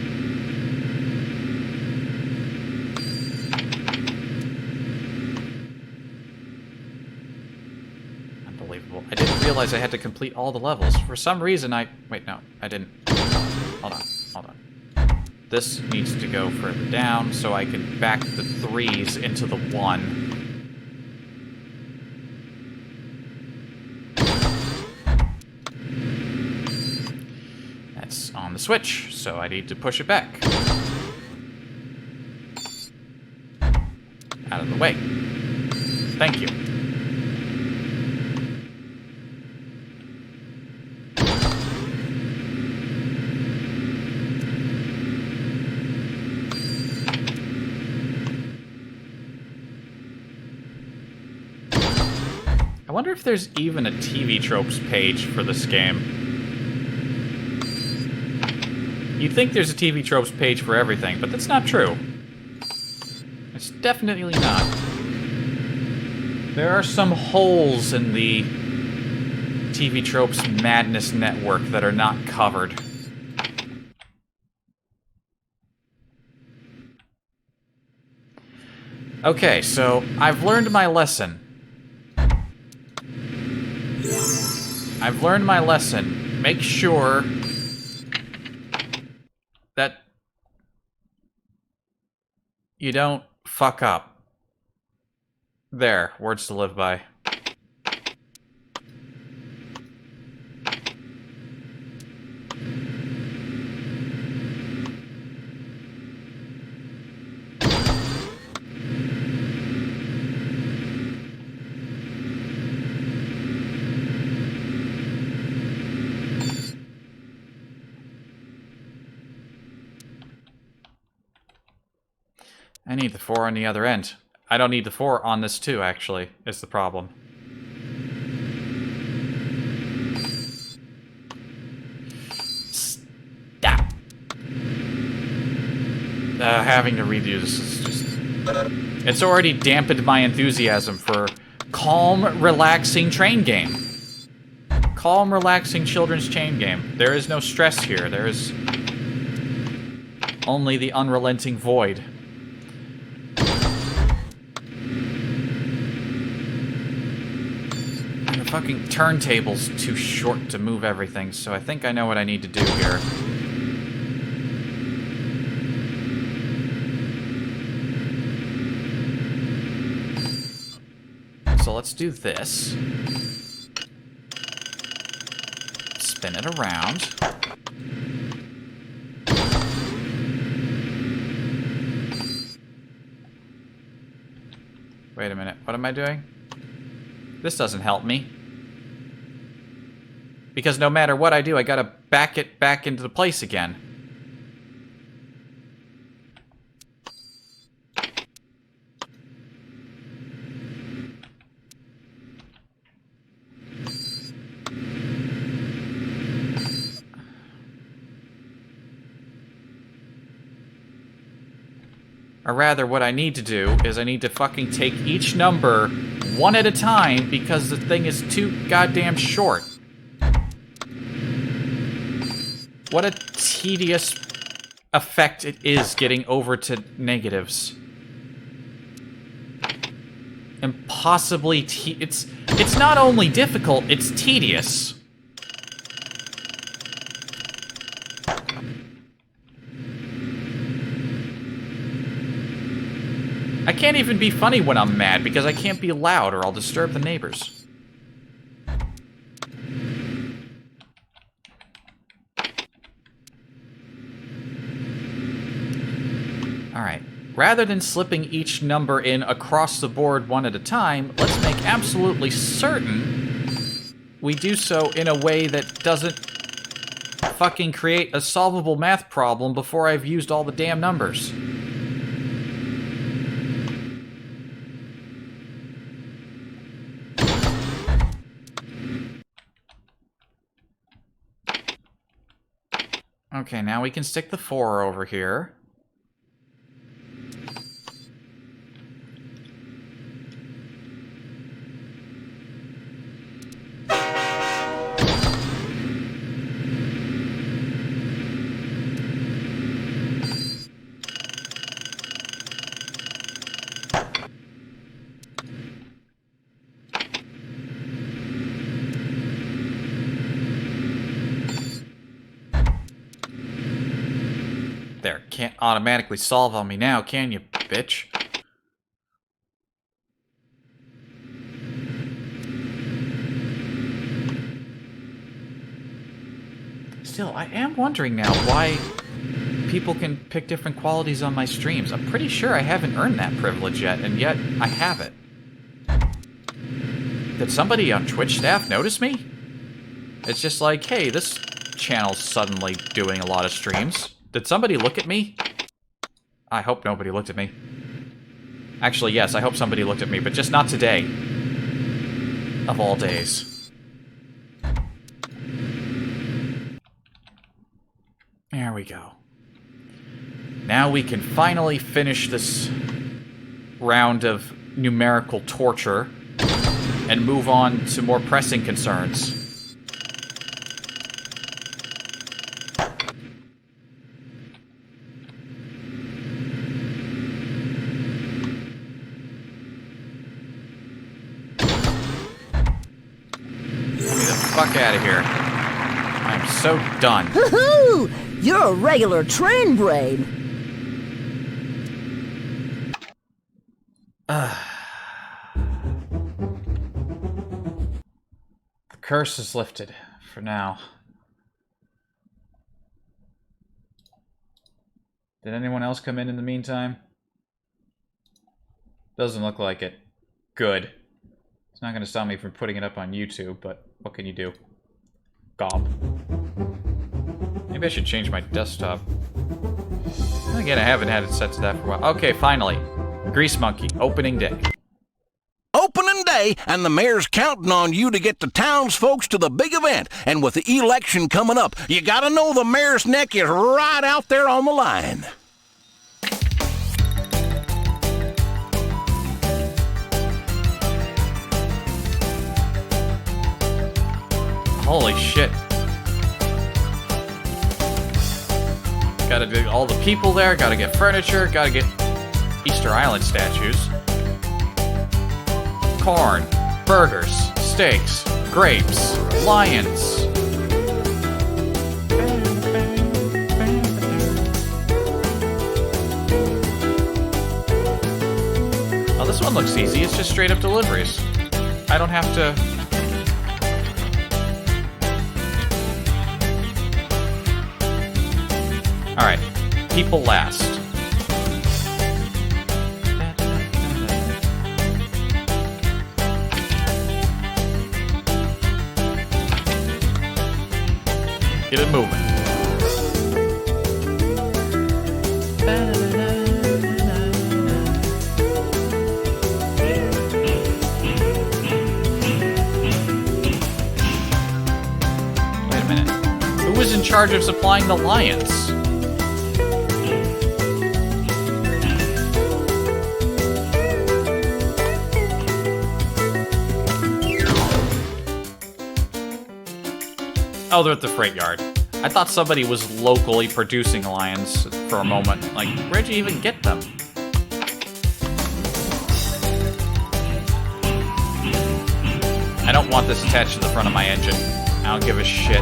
Unbelievable. I didn't realize I had to complete all the levels. For some reason Wait, no, I didn't. Hold on. This needs to go further down so I can back the 3s into the 1. On the switch, so I need to push it back. Out of the way. Thank you. I wonder if there's even a TV tropes page for this game. You'd think there's a TV tropes page for everything, but that's not true. It's definitely not. There are some holes in the TV tropes madness network that are not covered. Okay, so I've learned my lesson. I've learned my lesson. Make sure that you don't fuck up. There, words to live by. I need the 4 on the other end. I don't need the 4 on this too, actually, is the problem. Having to redo this is just... It's already dampened my enthusiasm for calm, relaxing train game. Calm, relaxing children's chain game. There is no stress here. There is only the unrelenting void. And the fucking turntable's too short to move everything, so I think I know what I need to do here. So let's do this. Spin it around. Wait a minute, what am I doing? This doesn't help me. Because no matter what I do, I gotta back it back into the place again. Or rather, what I need to do is I need to fucking take each number one at a time because the thing is too goddamn short. What a tedious effect it is getting over to negatives. Impossibly it's not only difficult, it's tedious. I can't even be funny when I'm mad because I can't be loud or I'll disturb the neighbors. Alright, rather than slipping each number in across the board one at a time, let's make absolutely certain we do so in a way that doesn't fucking create a solvable math problem before I've used all the damn numbers. Okay, now we can stick the 4 over here. There, can't automatically solve on me now, can you, bitch? Still, I am wondering now why people can pick different qualities on my streams. I'm pretty sure I haven't earned that privilege yet, and yet I have it. Did somebody on Twitch staff notice me? It's just like, hey, this channel's suddenly doing a lot of streams. Did somebody look at me? I hope nobody looked at me. Actually, yes, I hope somebody looked at me, but just not today. Of all days. There we go. Now we can finally finish this round of numerical torture and move on to more pressing concerns. Fuck out of here. I'm so done. Hoo-hoo! You're a regular train brain. The curse is lifted for now. Did anyone else come in the meantime? Doesn't look like it. Good. It's not going to stop me from putting it up on YouTube, but what can you do? Gob. Maybe I should change my desktop. Again, I haven't had it set to that for a while. Okay, finally. Grease Monkey, opening day. Opening day, and the mayor's counting on you to get the townsfolk to the big event. And with the election coming up, you gotta know the mayor's neck is right out there on the line. Holy shit. Gotta get all the people there, gotta get furniture, gotta get Easter Island statues. Corn, burgers, steaks, grapes, lions. Oh, this one looks easy. It's just straight up deliveries. I don't have to... Alright, people last. Get it moving. Wait a minute. Who was in charge of supplying the lions? Oh, they're at the freight yard. I thought somebody was locally producing lions for a moment. Like, where'd you even get them? I don't want this attached to the front of my engine. I don't give a shit.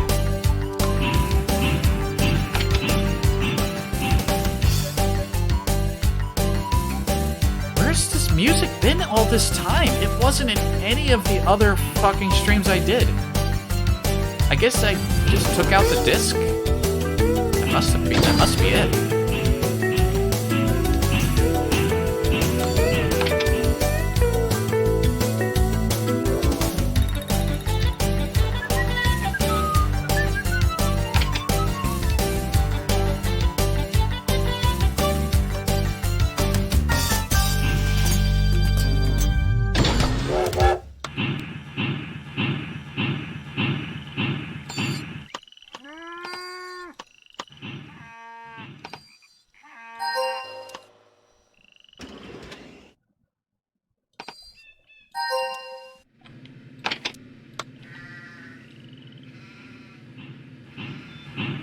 Where's this music been all this time? It wasn't in any of the other fucking streams I did. I guess I just took out the disc. That must be it.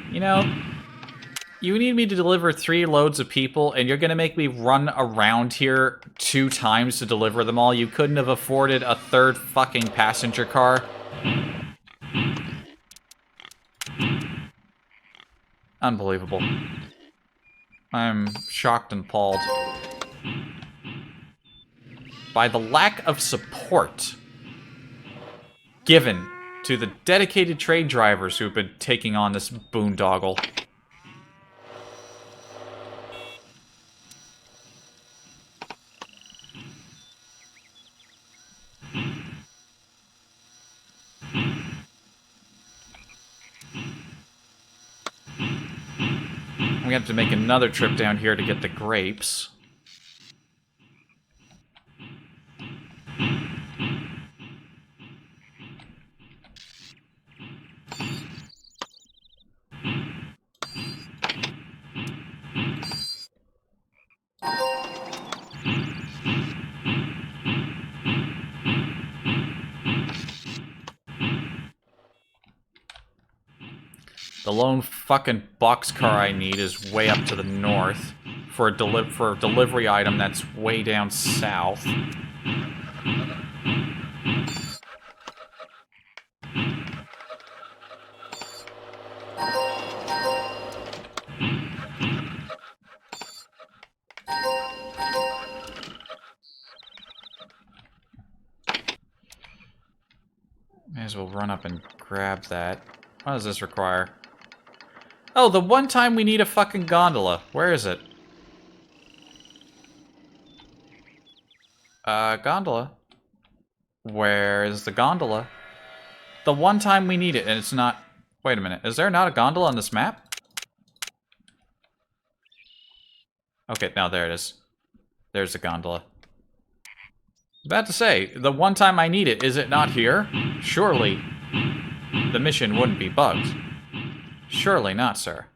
You know, you need me to deliver 3 loads of people, and you're gonna make me run around here 2 times to deliver them all? You couldn't have afforded a 3rd fucking passenger car? Unbelievable. I'm shocked and appalled by the lack of support given to the dedicated trade drivers who've been taking on this boondoggle. We have to make another trip down here to get the grapes. The lone fucking boxcar I need is way up to the north for a delivery item that's way down south. May as well run up and grab that. What does this require? Oh, the one time we need a fucking gondola. Where is it? Gondola. Where is the gondola? The one time we need it, and it's not... Wait a minute. Is there not a gondola on this map? Okay, now there it is. There's the gondola. About to say, the one time I need it, is it not here? Surely the mission wouldn't be bugged. Surely not, sir.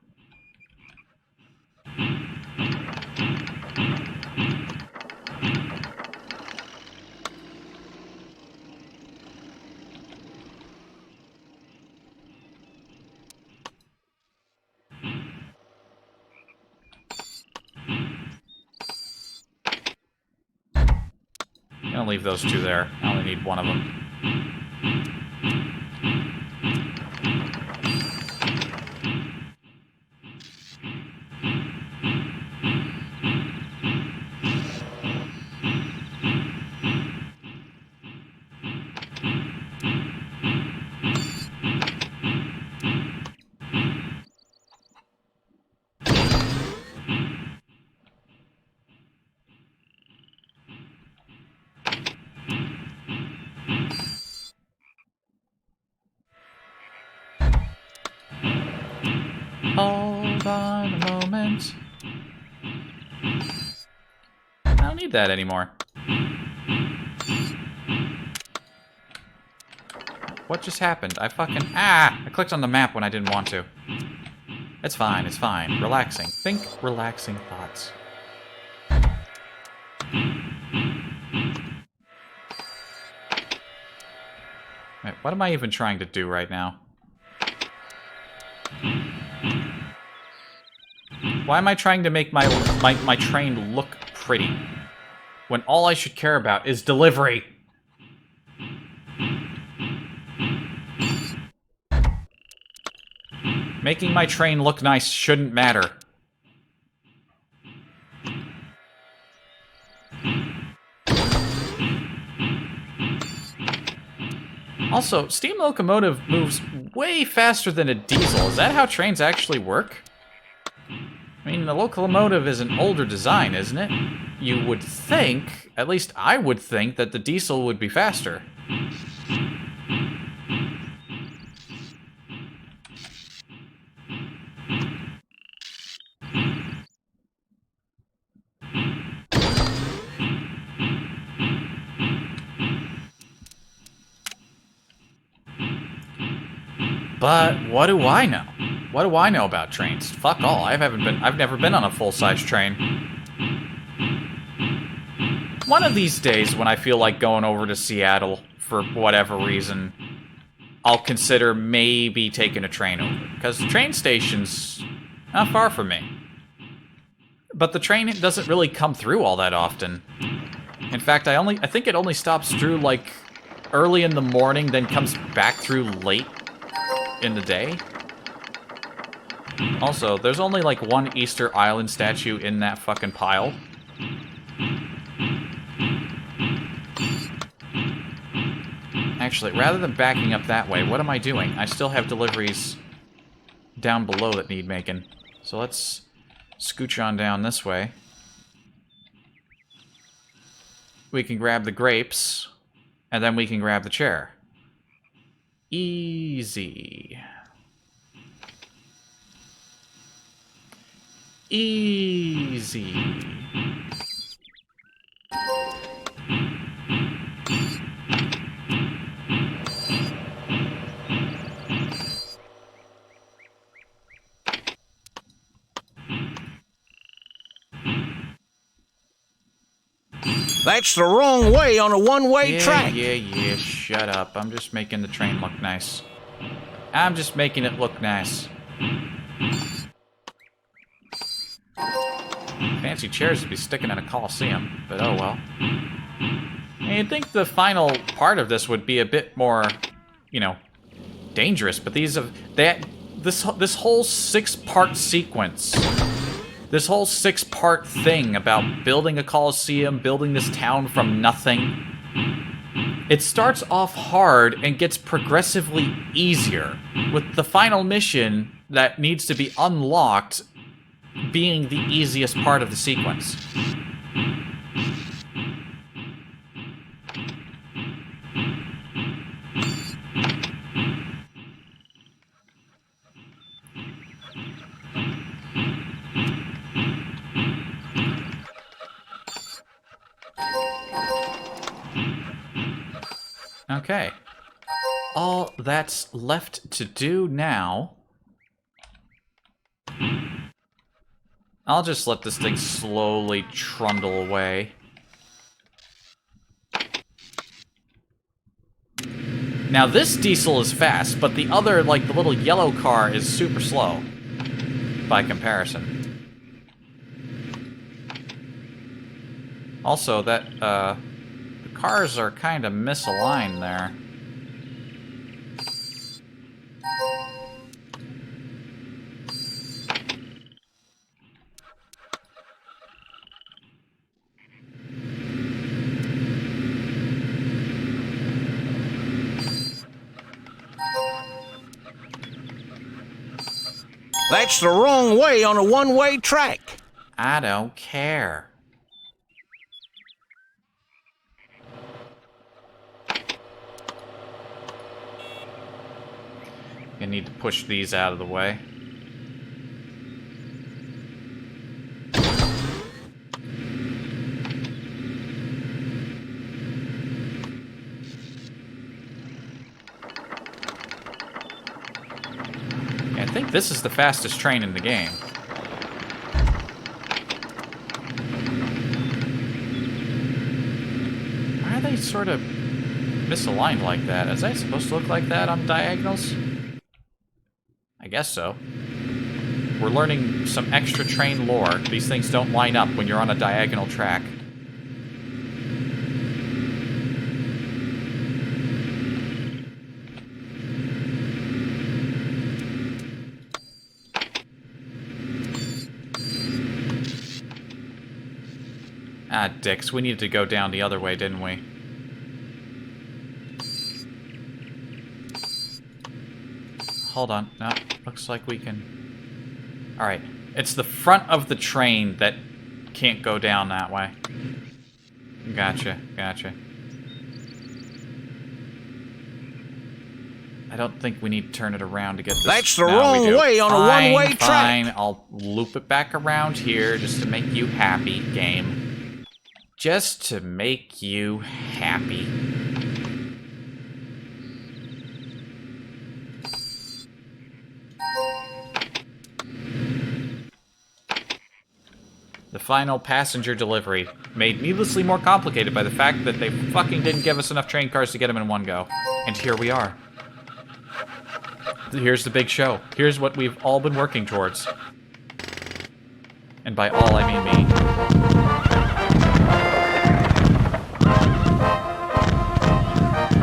gonna leave those two there. I only need one of them. Hold on a moment. I don't need that anymore. What just happened? I clicked on the map when I didn't want to. It's fine, it's fine. Relaxing. Think relaxing thoughts. Wait, what am I even trying to do right now? Why am I trying to make my train look pretty? When all I should care about is delivery. Making my train look nice shouldn't matter. Also, steam locomotive moves way faster than a diesel. Is that how trains actually work? I mean, the locomotive is an older design, isn't it? You would think, at least I would think, that the diesel would be faster. But what do I know? What do I know about trains? Fuck all. I've never been on a full-size train. One of these days, when I feel like going over to Seattle for whatever reason, I'll consider maybe taking a train over. Because the train station's not far from me. But the train doesn't really come through all that often. In fact, I think it only stops through, like, early in the morning, then comes back through late in the day. Also, there's only like one Easter Island statue in that fucking pile. Actually, rather than backing up that way, what am I doing? I still have deliveries down below that need making. So let's scooch on down this way. We can grab the grapes, and then we can grab the chair. Easy. Easy. That's the wrong way on a one-way track. Yeah, shut up. I'm just making the train look nice. I'm just making it look nice. Fancy chairs to be sticking in a coliseum, but oh well. You'd think the final part of this would be a bit more, you know, dangerous, but this whole 6-part sequence, this whole 6-part thing about building a coliseum, building this town from nothing, it starts off hard and gets progressively easier, with the final mission that needs to be unlocked being the easiest part of the sequence. Okay. All that's left to do now... I'll just let this thing slowly trundle away. Now this diesel is fast, but the other, like the little yellow car, is super slow by comparison. Also, that the cars are kind of misaligned there. That's the wrong way on a one-way track. I don't care. You need to push these out of the way. I think this is the fastest train in the game. Why are they sort of misaligned like that? Is that supposed to look like that on diagonals? I guess so. We're learning some extra train lore. These things don't line up when you're on a diagonal track. Ah, dicks. We needed to go down the other way, didn't we? Hold on. No, looks like we can... Alright. It's the front of the train that can't go down that way. Gotcha, gotcha. I don't think we need to turn it around to get this. That's the wrong way on a one-way track. Fine, I'll loop it back around here just to make you happy, game. Just to make you happy. The final passenger delivery, made needlessly more complicated by the fact that they fucking didn't give us enough train cars to get them in one go. And here we are. Here's the big show. Here's what we've all been working towards. And by all, I mean me.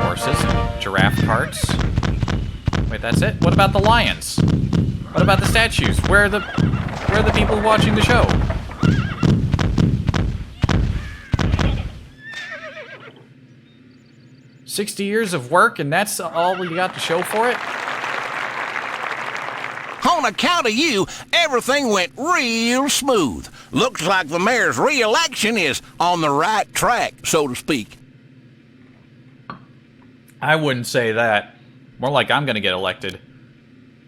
Horses and giraffe carts. Wait, that's it? What about the lions? What about the statues? Where are the people watching the show? $60 years of work, and that's all we got to show for it? On account of you, everything went real smooth. Looks like the mayor's re-election is on the right track, so to speak. I wouldn't say that. More like I'm gonna get elected.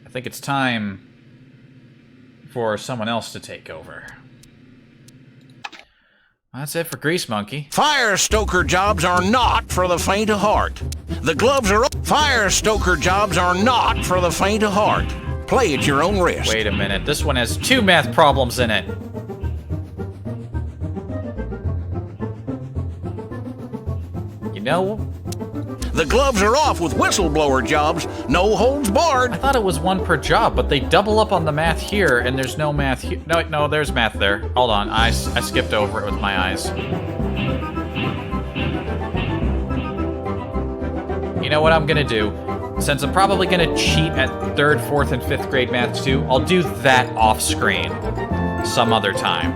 I think it's time for someone else to take over. That's it for Grease Monkey. Fire stoker jobs are not for the faint of heart. The gloves are... Fire stoker jobs are not for the faint of heart. Play at your own risk. Wait a minute, this one has 2 math problems in it. You know... The gloves are off with whistleblower jobs. No holds barred. I thought it was 1 per job, but they double up on the math here, and there's no math here. No, there's math there. Hold on, I skipped over it with my eyes. You know what I'm gonna do? Since I'm probably gonna cheat at 3rd, 4th, and 5th grade math too, I'll do that off screen some other time.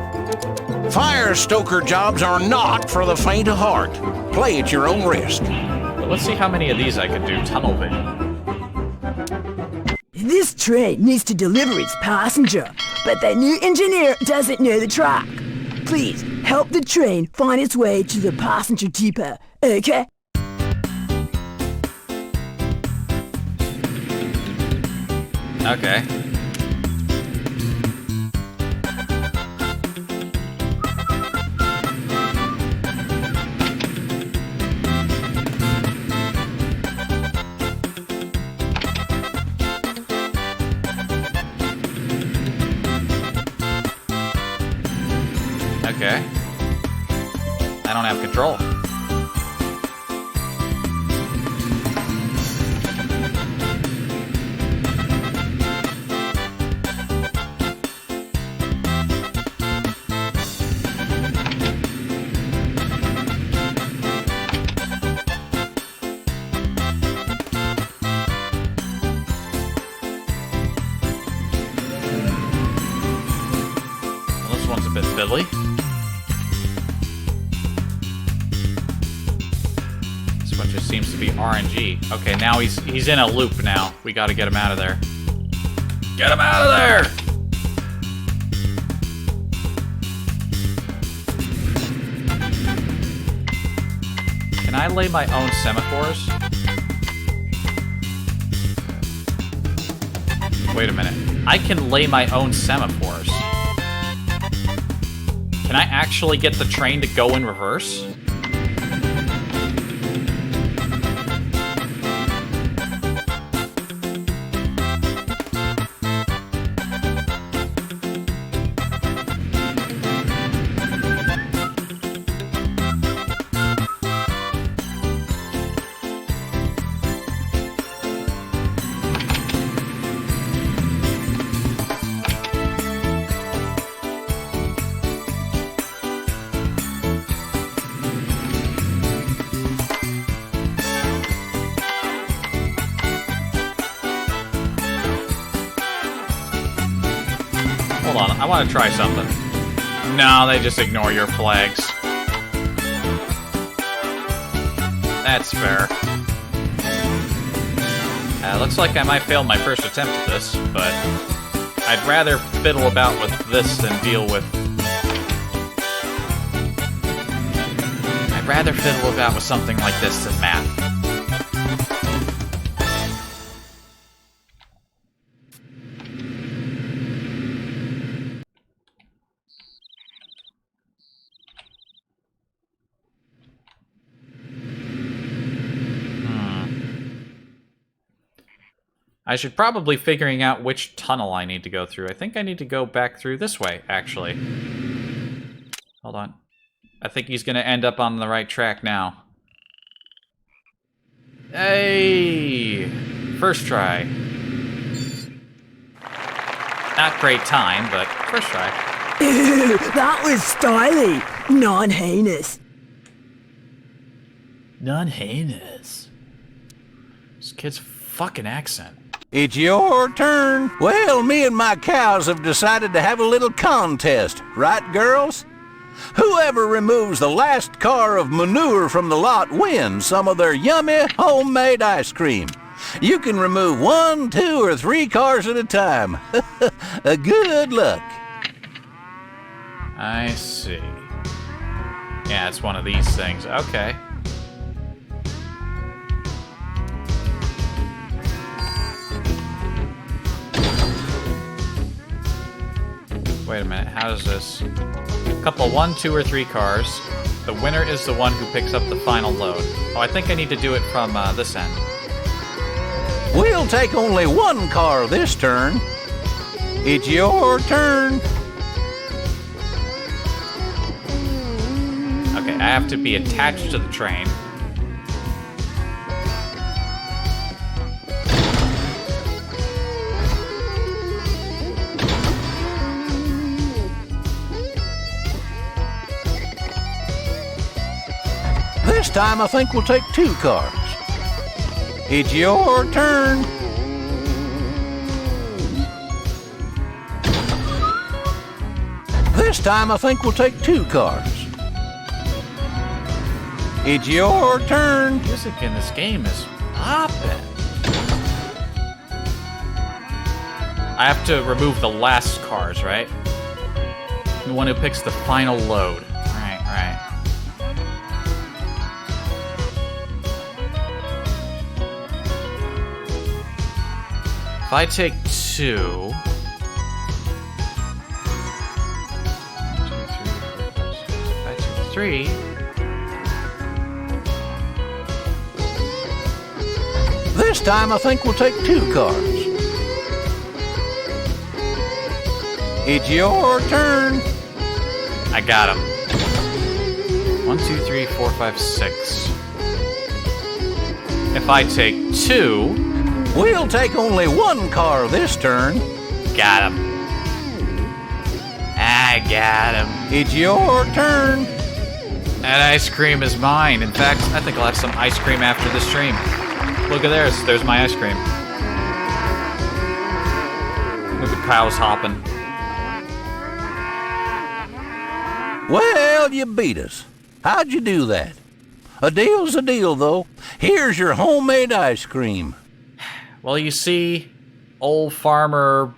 Fire stoker jobs are not for the faint of heart. Play at your own risk. But let's see how many of these I can do tunnel vision. This train needs to deliver its passenger, but the new engineer doesn't know the track. Please help the train find its way to the passenger depot, okay? Okay. Okay. I don't have control. fiddly. This one just seems to be RNG. Okay, now he's in a loop now. We gotta get him out of there. Get him out of there! Can I lay my own semaphores? Wait a minute. I can lay my own semaphores. Can I actually get the train to go in reverse? Hold on, I want to try something. No, they just ignore your flags. That's fair. Looks like I might fail my first attempt at this, but I'd rather fiddle about with this than deal with... I'd rather fiddle about with something like this than math. I should probably figuring out which tunnel I need to go through. I think I need to go back through this way, actually. Hold on. I think he's going to end up on the right track now. Hey! First try. Not great time, but first try. Ew, that was stylish. Non-heinous. Non-heinous. This kid's fucking accent. It's your turn. Well, me and my cows have decided to have a little contest, right, girls? Whoever removes the last car of manure from the lot wins some of their yummy homemade ice cream. You can remove 1, 2, or 3 cars at a time. Good luck. I see. Yeah, it's one of these things. Okay. Wait a minute, how does this... Couple 1, 2, or 3 cars. The winner is the one who picks up the final load. Oh, I think I need to do it from this end. We'll take only 1 car this turn. It's your turn. Okay, I have to be attached to the train. This time I think we'll take 2 cars. It's your turn. This time I think we'll take 2 cars. It's your turn. Music in this game is popping. I have to remove the last cars, right? The one who picks the final load. Right, right. If I take 2... 1, 2, 3, 4, 5, 6. If I take 3... This time I think we'll take 2 cars. It's your turn. I got him. 1, 2, 3, 4, 5, 6. If I take 2... We'll take only 1 car this turn. Got him. I got him. It's your turn. That ice cream is mine. In fact, I think I'll have some ice cream after the stream. Look at there's my ice cream. Look at Kyle's hopping. Well, you beat us. How'd you do that? A deal's a deal, though. Here's your homemade ice cream. Well, you see, old farmer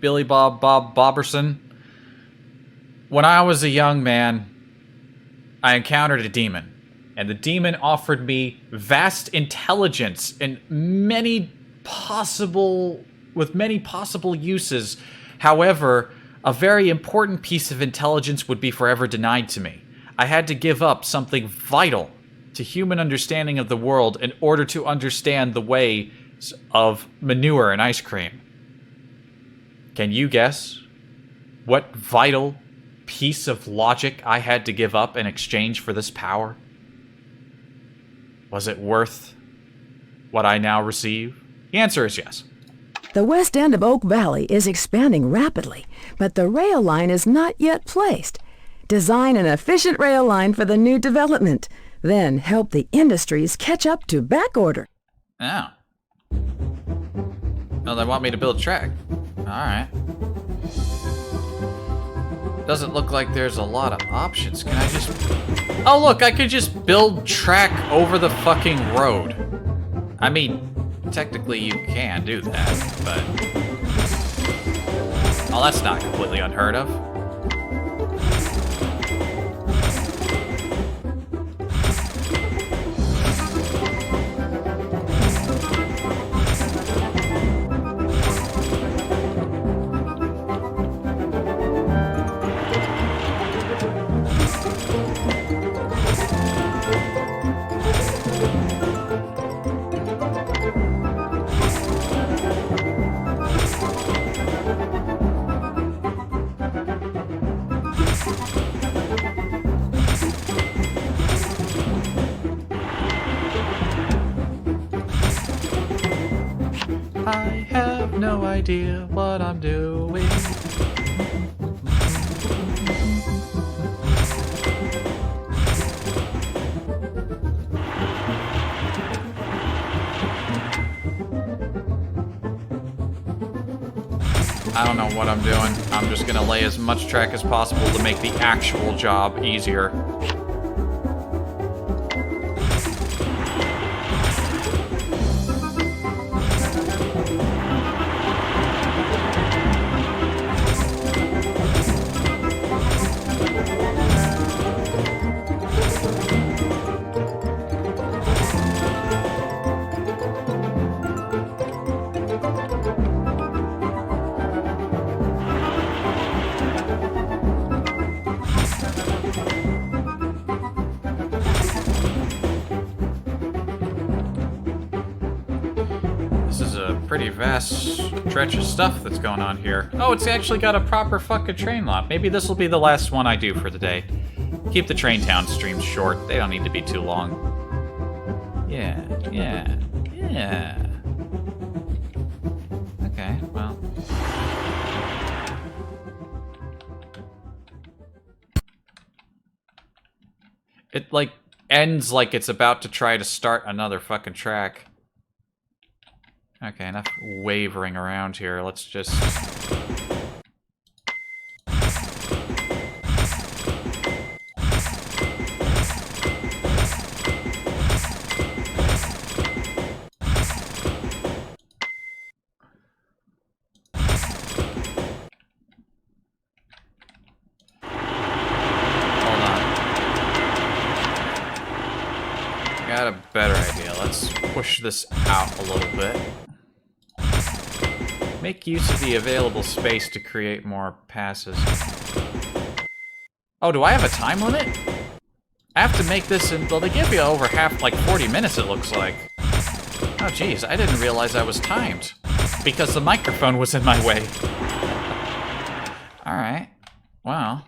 Billy Bob Bobberson, when I was a young man, I encountered a demon. And the demon offered me vast intelligence and many possible uses. However, a very important piece of intelligence would be forever denied to me. I had to give up something vital to human understanding of the world in order to understand the ways of manure and ice cream. Can you guess what vital piece of logic I had to give up in exchange for this power? Was it worth what I now receive? The answer is yes. The west end of Oak Valley is expanding rapidly, but the rail line is not yet placed. Design an efficient rail line for the new development, then help the industries catch up to backorder. Oh. No, they want me to build a track. Alright. Doesn't look like there's a lot of options. Can I just... Oh, look, I could just build track over the fucking road. I mean, technically you can do that, but... Oh, that's not completely unheard of. I have no idea what I'm doing. I don't know what I'm doing. I'm just gonna lay as much track as possible to make the actual job easier. Pretty vast stretch of stuff that's going on here. Oh, it's actually got a proper fucking train lot. Maybe this will be the last one I do for the day. Keep the Train Town streams short. They don't need to be too long. Yeah. Okay, well. It, like, ends like it's about to try to start another fucking track. Okay, enough wavering around here. Let's just... Hold on. Got a better idea. Let's push this out a little bit. Make use of the available space to create more passes. Oh, do I have a time limit? I have to make this in... Well, they give you over half, like 40 minutes, it looks like. Oh, geez, I didn't realize I was timed. Because the microphone was in my way. Alright. Wow.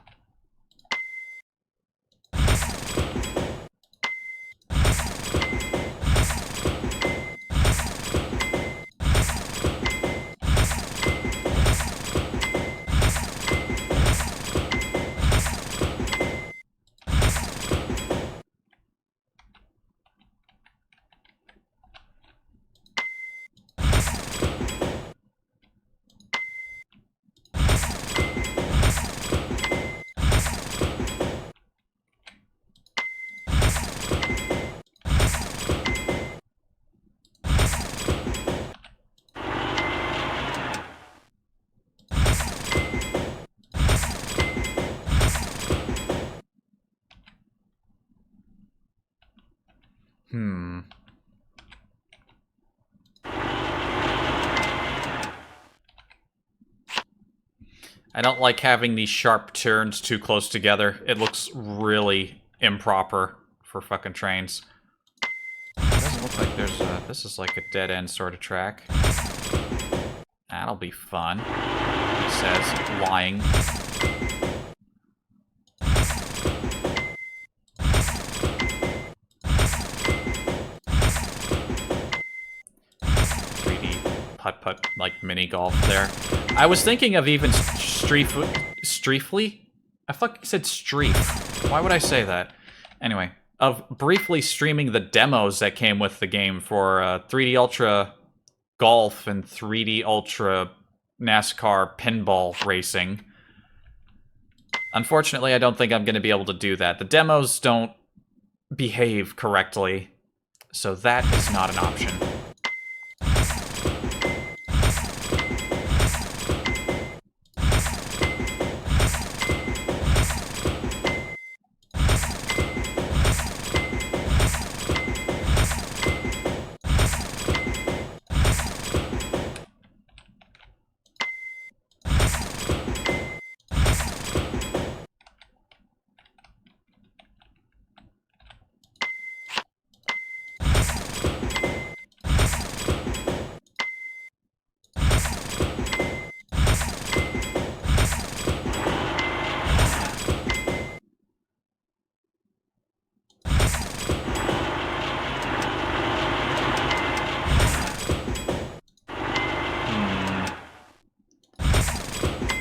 I don't like having these sharp turns too close together. It looks really improper for fucking trains. It doesn't look like there's a... This is like a dead-end sort of track. That'll be fun, he says, lying. Putt-putt, like, mini-golf there. I was thinking of even Streefly? I fucking said Streef. Why would I say that? Anyway, of briefly streaming the demos that came with the game for 3D Ultra Golf and 3D Ultra NASCAR Pinball Racing. Unfortunately, I don't think I'm going to be able to do that. The demos don't behave correctly, so that is not an option.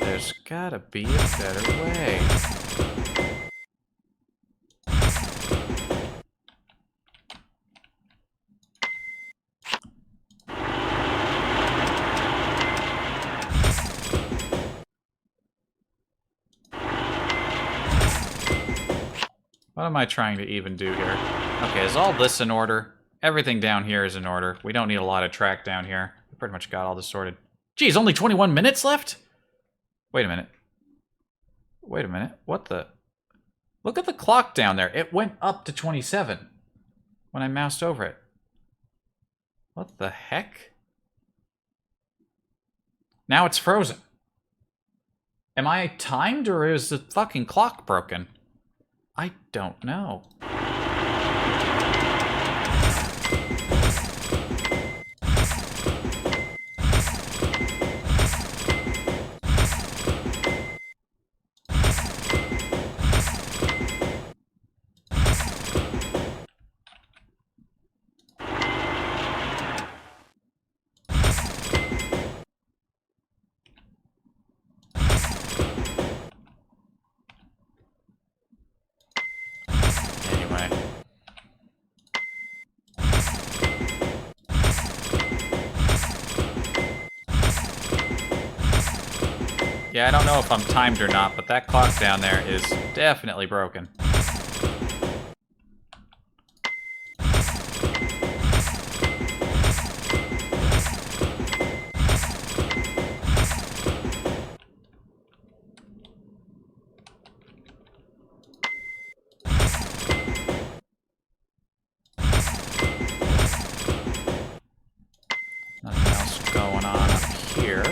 There's gotta be a better way. What am I trying to even do here? Okay, is all this in order? Everything down here is in order. We don't need a lot of track down here. We pretty much got all this sorted. Geez, only 21 minutes left? Wait a minute. Wait a minute. What the... Look at the clock down there. It went up to 27 when I moused over it. What the heck? Now it's frozen. Am I timed or is the fucking clock broken? I don't know. Yeah, I don't know if I'm timed or not, but that clock down there is definitely broken. Nothing else going on up here.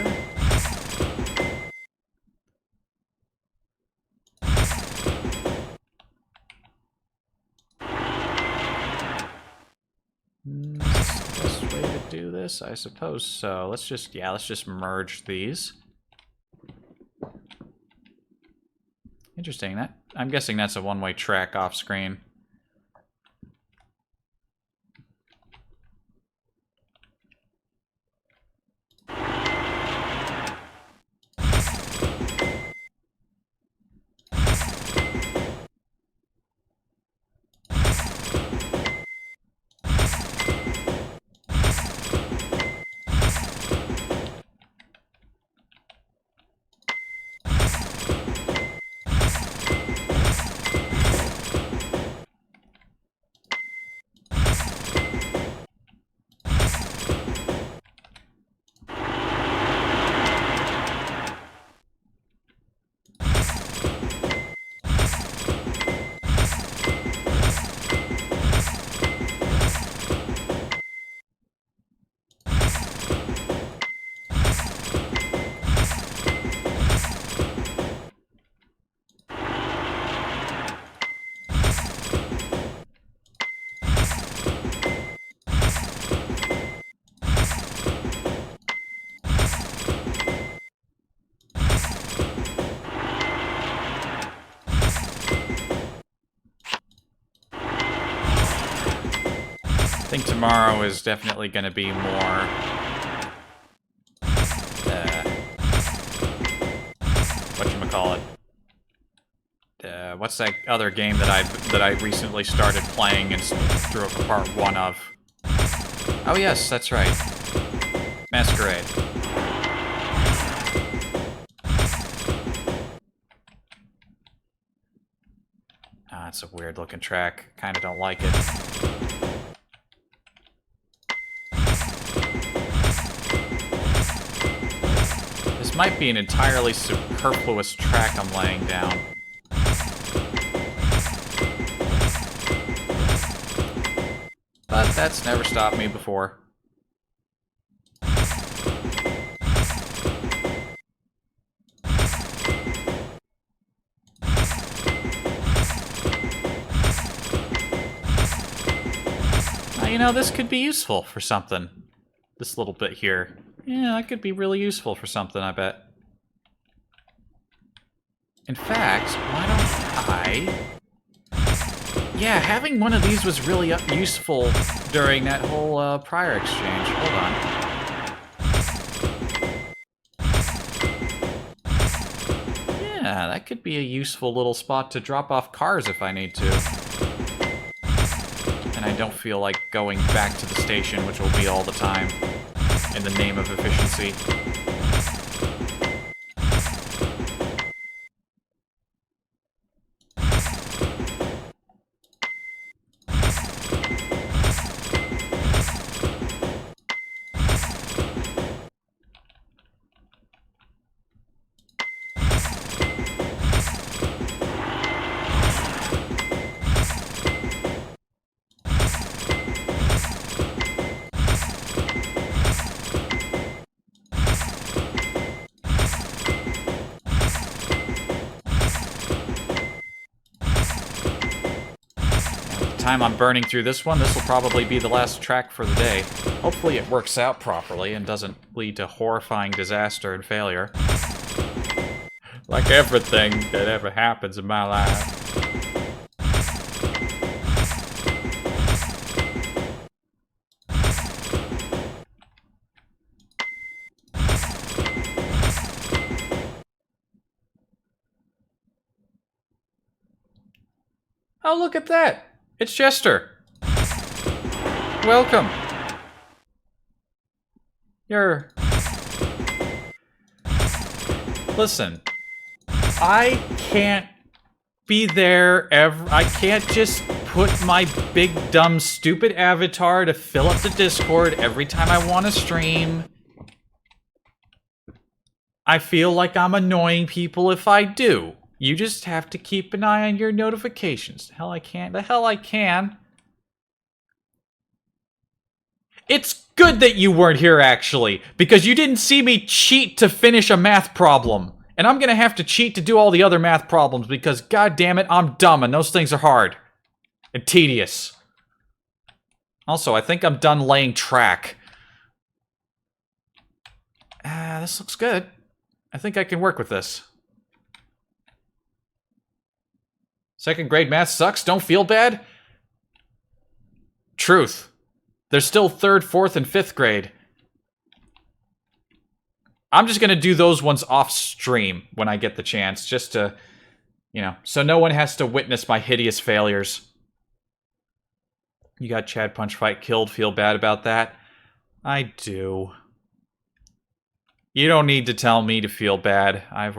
Is this the best way to do this? I suppose so. Let's just merge these. Interesting. I'm guessing that's a one-way track off screen. think tomorrow is definitely going to be more... whatchamacallit? What's that other game that I recently started playing and threw up a part 1 of? Oh yes, that's right. Masquerade. Ah, it's a weird looking track. Kinda don't like it. This might be an entirely superfluous track I'm laying down. But that's never stopped me before. You know, this could be useful for something. This little bit here. Yeah, that could be really useful for something, I bet. In fact, why don't I... Yeah, having one of these was really useful during that whole prior exchange. Hold on. Yeah, that could be a useful little spot to drop off cars if I need to. And I don't feel like going back to the station, which will be all the time, in the name of efficiency. Time I'm burning through this one, this will probably be the last track for the day. Hopefully it works out properly and doesn't lead to horrifying disaster and failure. Like everything that ever happens in my life. Oh, look at that! It's Chester. Welcome. Listen, I can't be there ever. I can't just put my big, dumb, stupid avatar to fill up the Discord every time I want to stream. I feel like I'm annoying people if I do. You just have to keep an eye on your notifications. The hell I can. It's good that you weren't here, actually, because you didn't see me cheat to finish a math problem. And I'm gonna have to cheat to do all the other math problems because, god damn it, I'm dumb and those things are hard. And tedious. Also, I think I'm done laying track. This looks good. I think I can work with this. Second grade math sucks, don't feel bad? Truth. There's still 3rd, 4th, and 5th grade. I'm just gonna do those ones off stream when I get the chance, just to, you know, so no one has to witness my hideous failures. You got Chad Punch Fight killed, feel bad about that? I do. You don't need to tell me to feel bad. I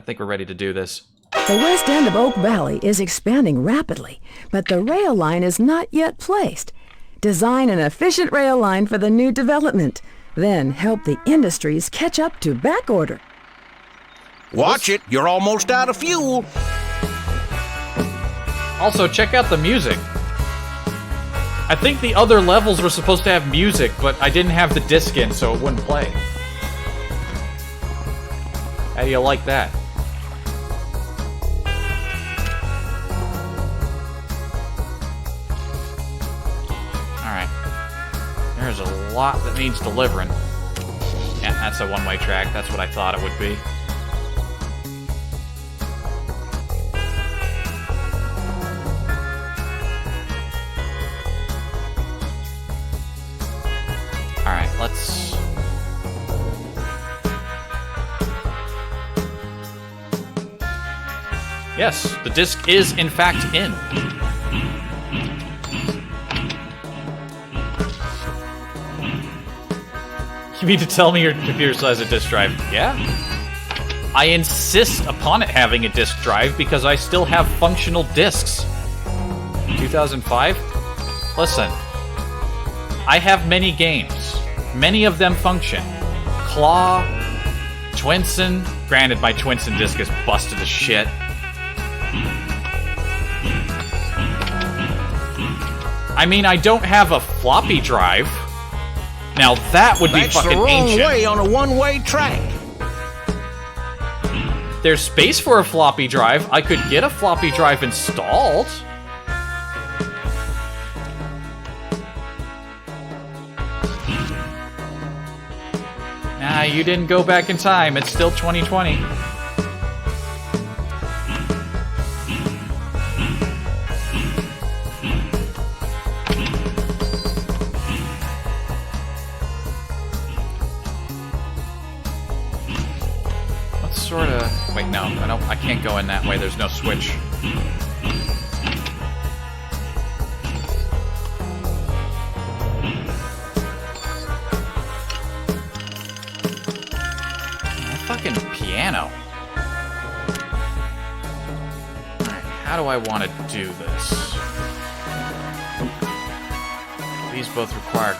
think we're ready to do this. The west end of Oak Valley is expanding rapidly, but the rail line is not yet placed. Design an efficient rail line for the new development. Then help the industries catch up to backorder. Watch it, you're almost out of fuel. Also, check out the music. I think the other levels were supposed to have music, but I didn't have the disc in, so it wouldn't play. How do you like that? Alright. There's a lot that needs delivering. Yeah, that's a one-way track. That's what I thought it would be. Yes, the disk is, in fact, in. You mean to tell me your computer still has a disk drive? Yeah. I insist upon it having a disk drive because I still have functional disks. 2005? Listen. I have many games. Many of them function. Claw, Twinsen. Granted, my Twinsen disk is busted to shit. I mean, I don't have a floppy drive. Now that would be fucking ancient. That's the wrong way on a one-way track. There's space for a floppy drive. I could get a floppy drive installed. Nah, you didn't go back in time. It's still 2020. Wait, no, I can't go in that way. There's no switch. A fucking piano. Alright, how do I want to do this? These both require...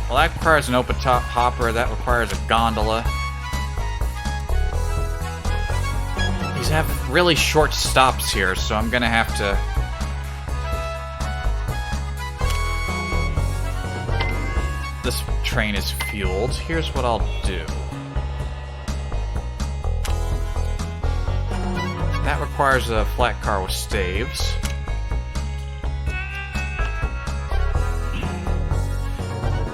Well, that requires an open top hopper. That requires a gondola. Have really short stops here, so I'm gonna have to... This train is fueled. Here's what I'll do. That requires a flat car with staves.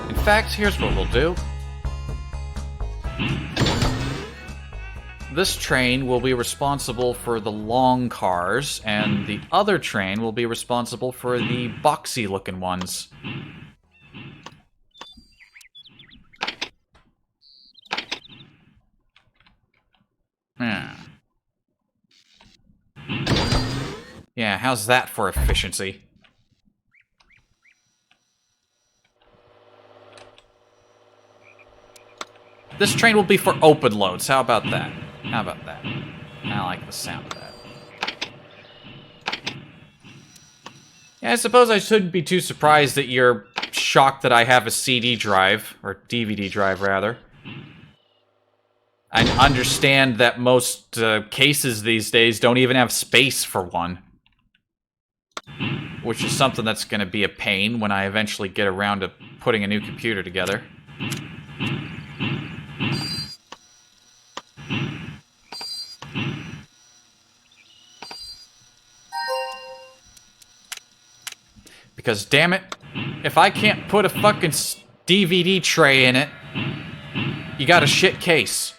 In fact, here's what we'll do. This train will be responsible for the long cars, and the other train will be responsible for the boxy-looking ones. Yeah, how's that for efficiency? This train will be for open loads. How about that? How about that? I like the sound of that. Yeah, I suppose I shouldn't be too surprised that you're shocked that I have a CD drive, or DVD drive, rather. I understand that most cases these days don't even have space for one. Which is something that's going to be a pain when I eventually get around to putting a new computer together. Because, damn it, if I can't put a fucking DVD tray in it, you got a shit case.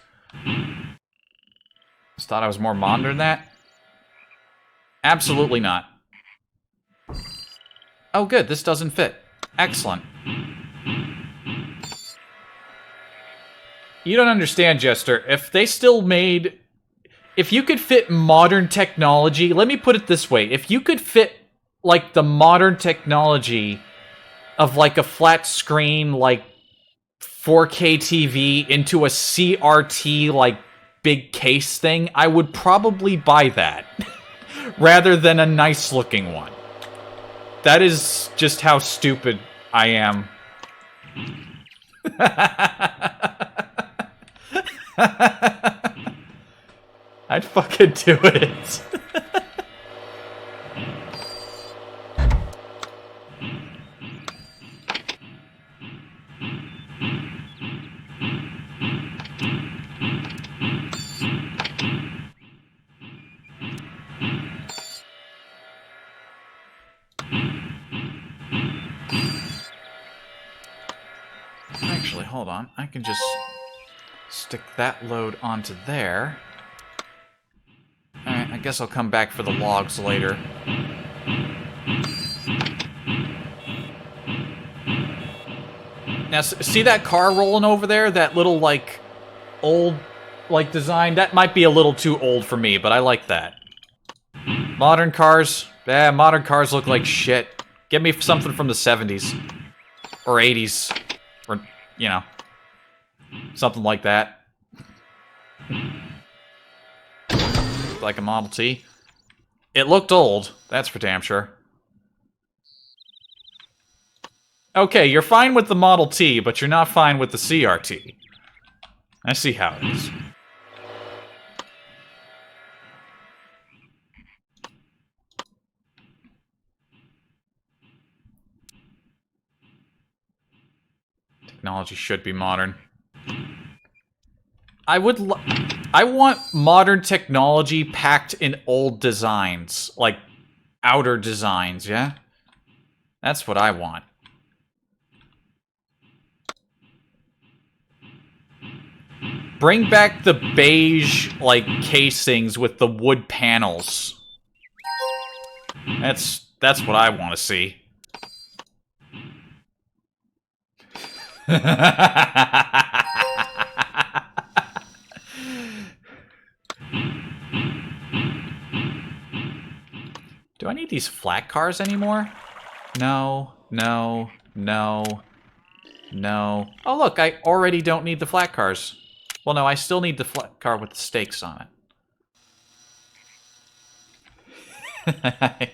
Just thought I was more modern than that? Absolutely not. Oh, good, this doesn't fit. Excellent. You don't understand, Jester. If they still made... If you could fit modern technology... Let me put it this way. If you could fit... like the modern technology of like a flat screen, like 4K TV into a CRT, like big case thing, I would probably buy that rather than a nice looking one. That is just how stupid I am. I'd fucking do it. Actually, hold on. I can just stick that load onto there. Alright, I guess I'll come back for the logs later. Now, see that car rolling over there? That little, like, old, like, design? That might be a little too old for me, but I like that. Modern cars? Yeah, modern cars look like shit. Give me something from the 70s. Or 80s. Or, you know. Something like that. Like a Model T. It looked old. That's for damn sure. Okay, you're fine with the Model T, but you're not fine with the CRT. I see how it is. Technology should be modern. I want modern technology packed in old designs. Like, outer designs, yeah? That's what I want. Bring back the beige, like, casings with the wood panels. That's what I want to see. Do I need these flat cars anymore? No, no, no, no. Oh, look, I already don't need the flat cars. Well, no, I still need the flat car with the stakes on it.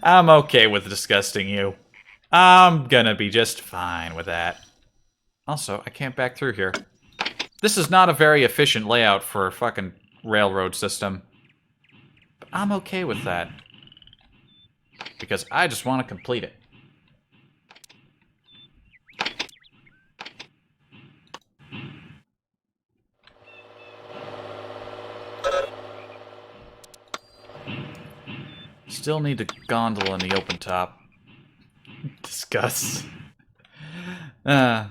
I'm okay with disgusting you. I'm gonna be just fine with that. Also, I can't back through here. This is not a very efficient layout for a fucking railroad system. But I'm okay with that. Because I just want to complete it. Still need a gondola in the open top. Discuss. Alright,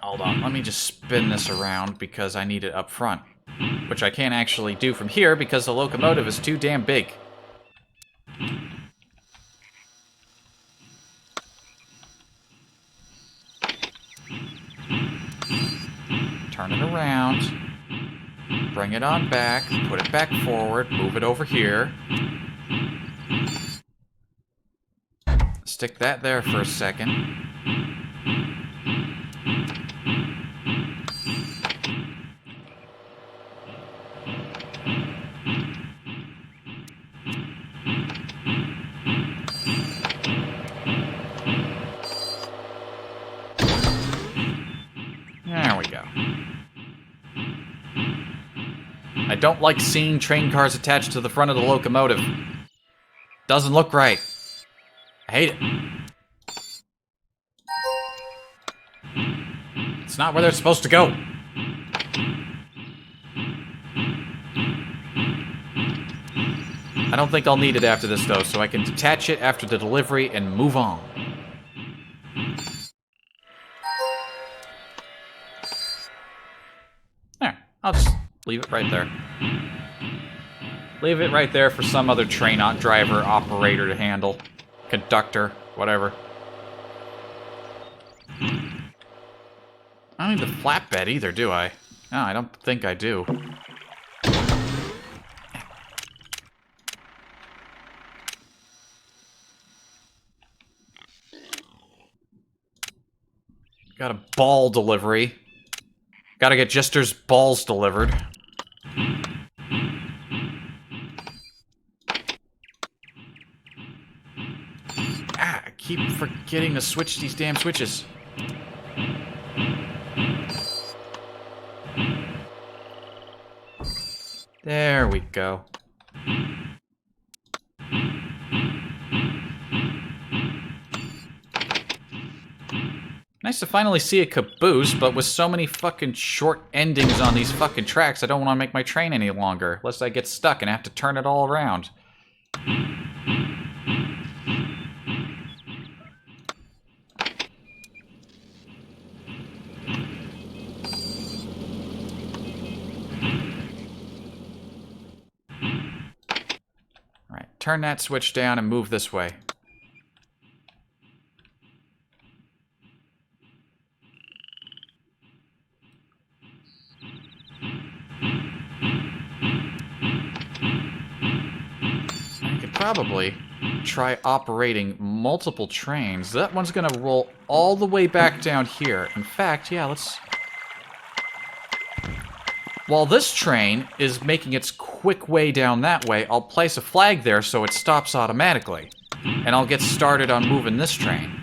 hold on. Let me just spin this around because I need it up front. Which I can't actually do from here because the locomotive is too damn big. Turn it around. Bring it on back. Put it back forward. Move it over here. Stick that there for a second. There we go. I don't like seeing train cars attached to the front of the locomotive. Doesn't look right. I hate it. It's not where they're supposed to go. I don't think I'll need it after this, though, so I can detach it after the delivery and move on. There. I'll just leave it right there. Leave it right there for some other train driver, operator to handle. Conductor, whatever. I don't need the flatbed either, do I? No, I don't think I do. Got a ball delivery. Gotta get Jester's balls delivered. Ah, I keep forgetting to switch these damn switches. There we go. Nice to finally see a caboose, but with so many fucking short endings on these fucking tracks, I don't want to make my train any longer, lest I get stuck and have to turn it all around. Alright, turn that switch down and move this way. probably try operating multiple trains. That one's gonna roll all the way back down here. In fact, yeah, let's... While this train is making its quick way down that way, I'll place a flag there so it stops automatically. And I'll get started on moving this train.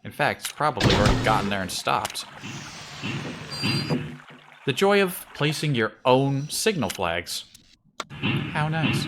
In fact, it's probably already gotten there and stopped. The joy of placing your own signal flags. How nice.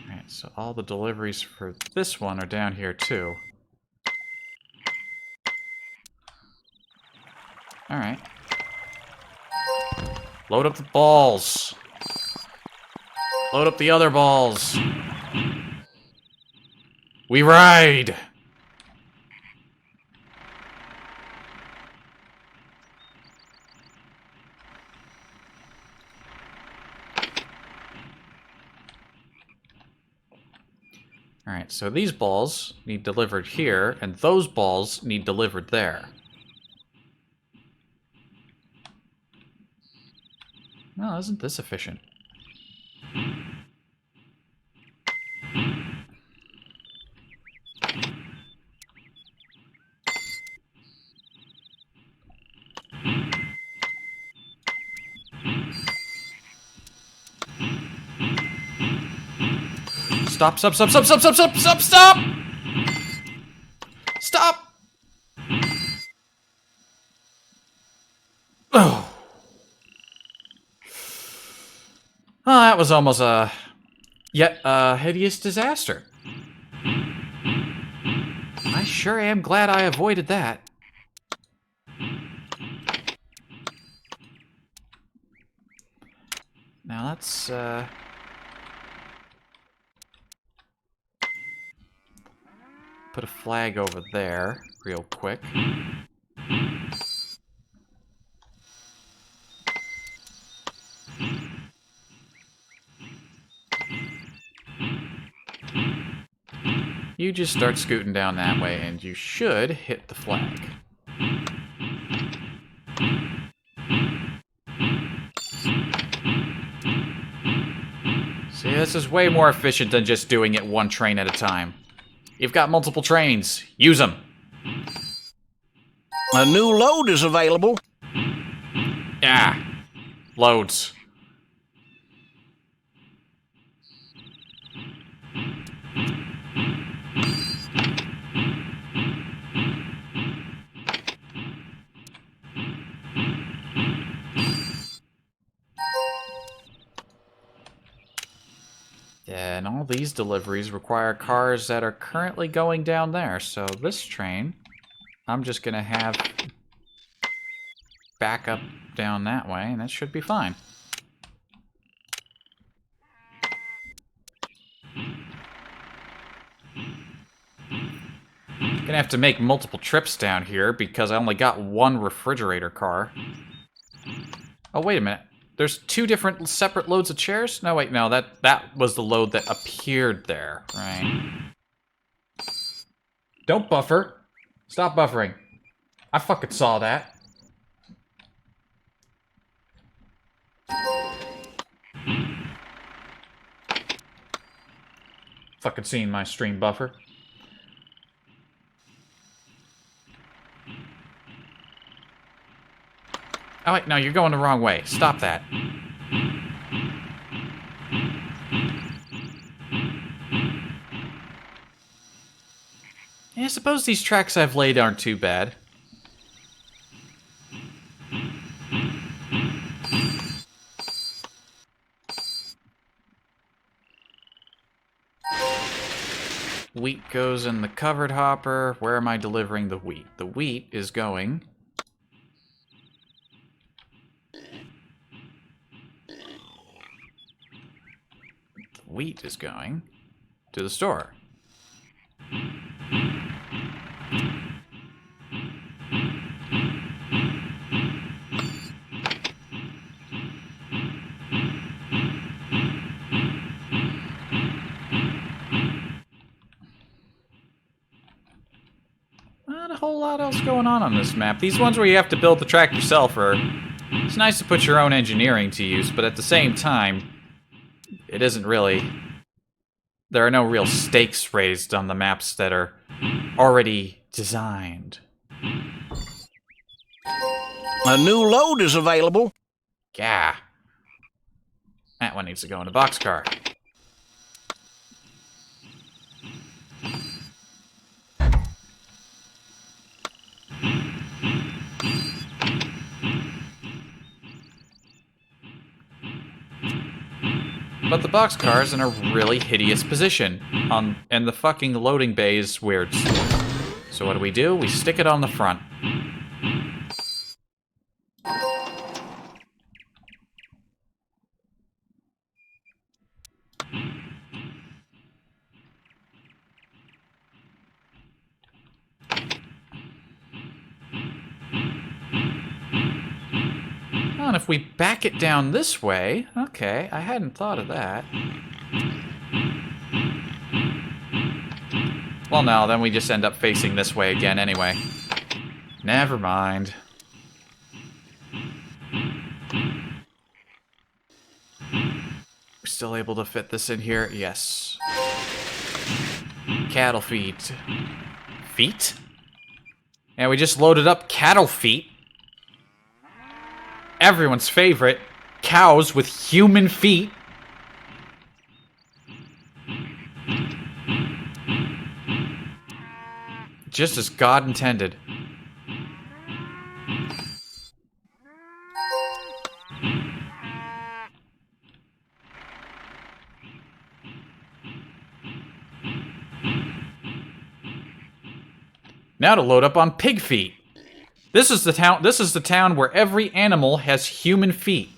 Alright, so all the deliveries for this one are down here too. Alright. Load up the balls. Load up the other balls. We ride! Alright, so these balls need delivered here, and those balls need delivered there. Well, isn't this efficient? Stop, stop, stop, stop, stop, stop, stop, stop, stop! Stop! Oh. Well, that was almost a... yet a hideous disaster. I sure am glad I avoided that. Now let's, put a flag over there, real quick. You just start scooting down that way, and you should hit the flag. See, this is way more efficient than just doing it one train at a time. You've got multiple trains. Use them. A new load is available. Yeah. Loads. Yeah, and all these deliveries require cars that are currently going down there. So this train, I'm just gonna have back up down that way, and that should be fine. Gonna have to make multiple trips down here because I only got one refrigerator car. Oh, wait a minute. There's two different separate loads of chairs? No, wait, no, that was the load that appeared there, right? Don't buffer. Stop buffering. I fucking saw that. Fucking seen my stream buffer. Oh, wait, no, you're going the wrong way. Stop that. Yeah, I suppose these tracks I've laid aren't too bad. Wheat goes in the covered hopper. Where am I delivering the wheat? The wheat is going... wheat is going to the store. Not a whole lot else going on this map. These ones where you have to build the track yourself are... It's nice to put your own engineering to use, but at the same time, it isn't really... There are no real stakes raised on the maps that are already designed. A new load is available. Yeah. That one needs to go in a boxcar. But the boxcar is in a really hideous position, and the fucking loading bay is weird. So what do? We stick it on the front. And if we back it down this way... Okay, I hadn't thought of that. Well, no, then we just end up facing this way again anyway. Never mind. We're still able to fit this in here? Yes. Cattle feet. Feet? Yeah, we just loaded up cattle feet. Everyone's favorite. Cows with human feet. Just as God intended. Now to load up on pig feet. This is the town where every animal has human feet.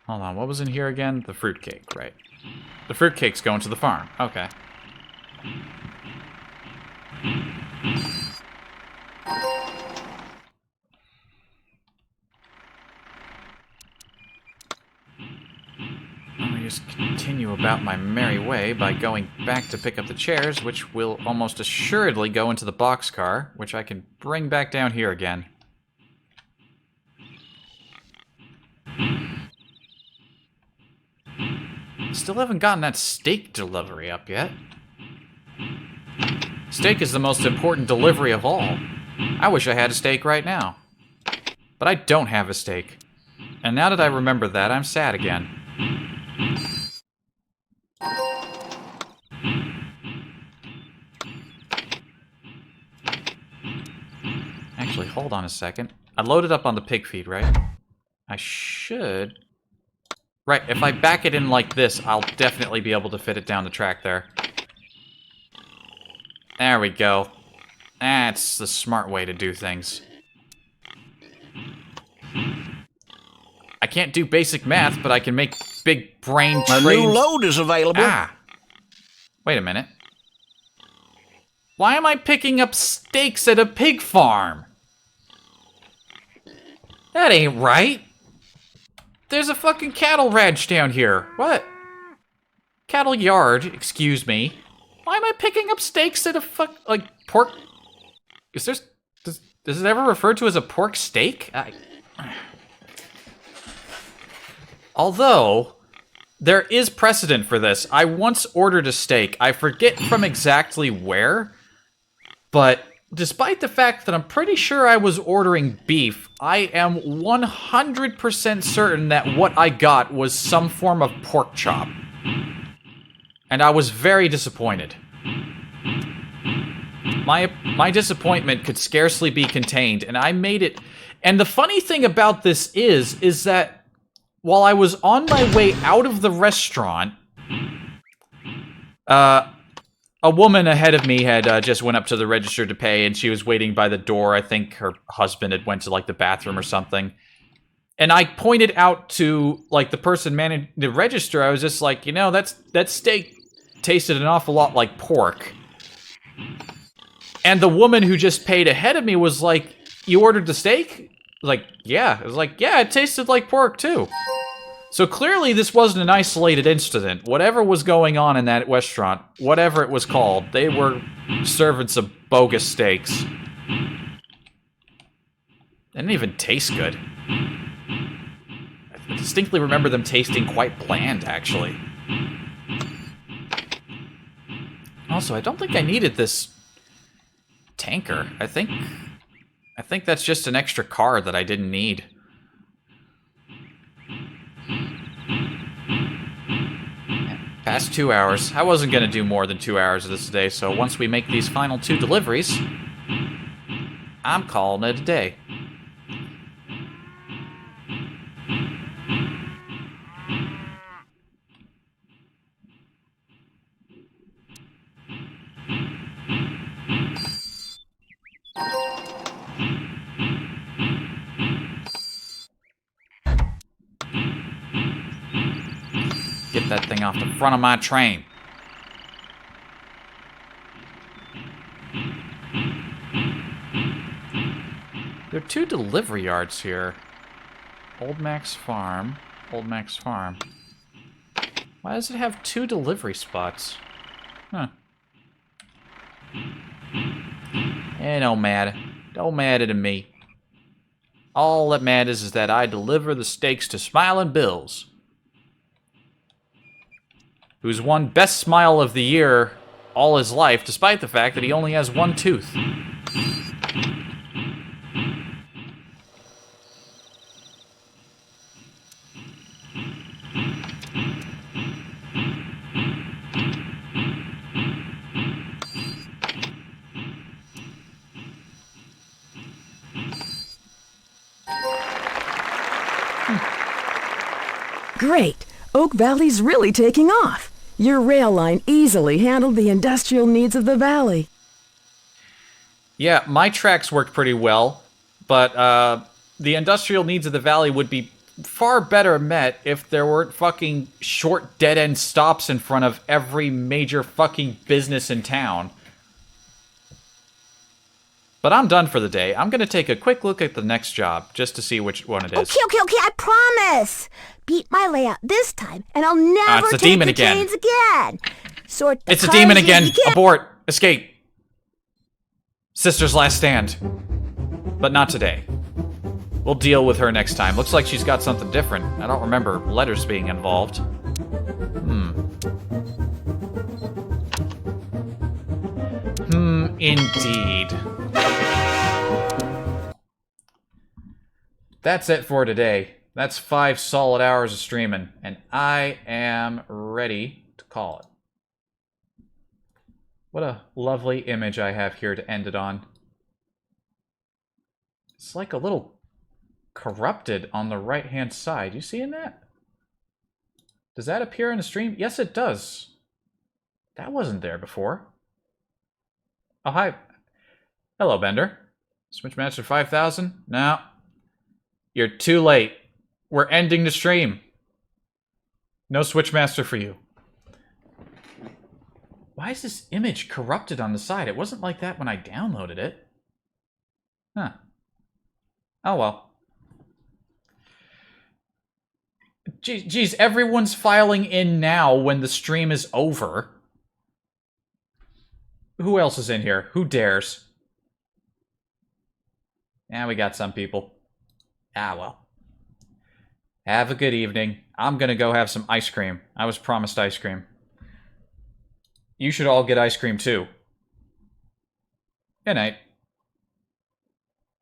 Hold on, what was in here again? The fruitcake, right. The fruitcake's going to the farm. Okay. Let me just continue about my merry way by going back to pick up the chairs, which will almost assuredly go into the boxcar, which I can bring back down here again. Still haven't gotten that steak delivery up yet. Steak is the most important delivery of all. I wish I had a steak right now. But I don't have a steak. And now that I remember that, I'm sad again. Actually, hold on a second. I loaded up on the pig feed, right? I should... Right, if I back it in like this, I'll definitely be able to fit it down the track there. There we go. That's the smart way to do things. I can't do basic math, but I can make big brain trades. A new load is available. Ah. Wait a minute. Why am I picking up steaks at a pig farm? That ain't right. There's a fucking cattle ranch down here. What? Cattle yard, excuse me. Why am I picking up steaks at a like, pork... Does it ever refer to as a pork steak? Although, there is precedent for this. I once ordered a steak. I forget from exactly where, but despite the fact that I'm pretty sure I was ordering beef, I am 100% certain that what I got was some form of pork chop. And I was very disappointed. My disappointment could scarcely be contained, and I made it. And the funny thing about this is that while I was on my way out of the restaurant, a woman ahead of me had just went up to the register to pay, and she was waiting by the door. I think her husband had went to, like, the bathroom or something. And I pointed out to, like, the person managing the register, I was just like, you know, that steak tasted an awful lot like pork. And the woman who just paid ahead of me was like, you ordered the steak? Like, yeah. I was like, yeah, it tasted like pork, too. So clearly this wasn't an isolated incident. Whatever was going on in that restaurant, whatever it was called, they were serving some bogus steaks. They didn't even taste good. I distinctly remember them tasting quite bland, actually. Also, I don't think I needed this tanker. I think that's just an extra car that I didn't need. Past 2 hours. I wasn't going to do more than 2 hours of this today, so once we make these final 2 deliveries, I'm calling it a day. Get that thing off the front of my train. There are 2 delivery yards here. Old Mac's Farm. Old Mac's Farm. Why does it have 2 delivery spots? Huh. Eh, don't matter. Don't matter to me. All that matters is that I deliver the steaks to Smiling Bills, who's won Best Smile of the Year all his life, despite the fact that he only has 1 tooth. Great! Oak Valley's really taking off. Your rail line easily handled the industrial needs of the valley. Yeah, my tracks worked pretty well, but the industrial needs of the valley would be far better met if there weren't fucking short dead-end stops in front of every major fucking business in town. But I'm done for the day. I'm gonna take a quick look at the next job, just to see which one it is. Okay, I promise. Beat my layout this time, and I'll never it's a take demon the again. trains again. Sort the It's a cars demon in, again! you can't- Abort! Escape! Sister's last stand. But not today. We'll deal with her next time. Looks like she's got something different. I don't remember letters being involved. Indeed. That's it for today. That's 5 solid hours of streaming, and I am ready to call it. What a lovely image I have here to end it on. It's like a little corrupted on the right-hand side. You seeing that? Does that appear in the stream? Yes, it does. That wasn't there before. Oh, hi. Hello, Bender. Switchmaster 5000? No. You're too late. We're ending the stream. No Switchmaster for you. Why is this image corrupted on the side? It wasn't like that when I downloaded it. Huh. Oh well. Geez, everyone's filing in now when the stream is over. Who else is in here? Who dares? Yeah, we got some people. Ah, well. Have a good evening. I'm gonna go have some ice cream. I was promised ice cream. You should all get ice cream too. Good night.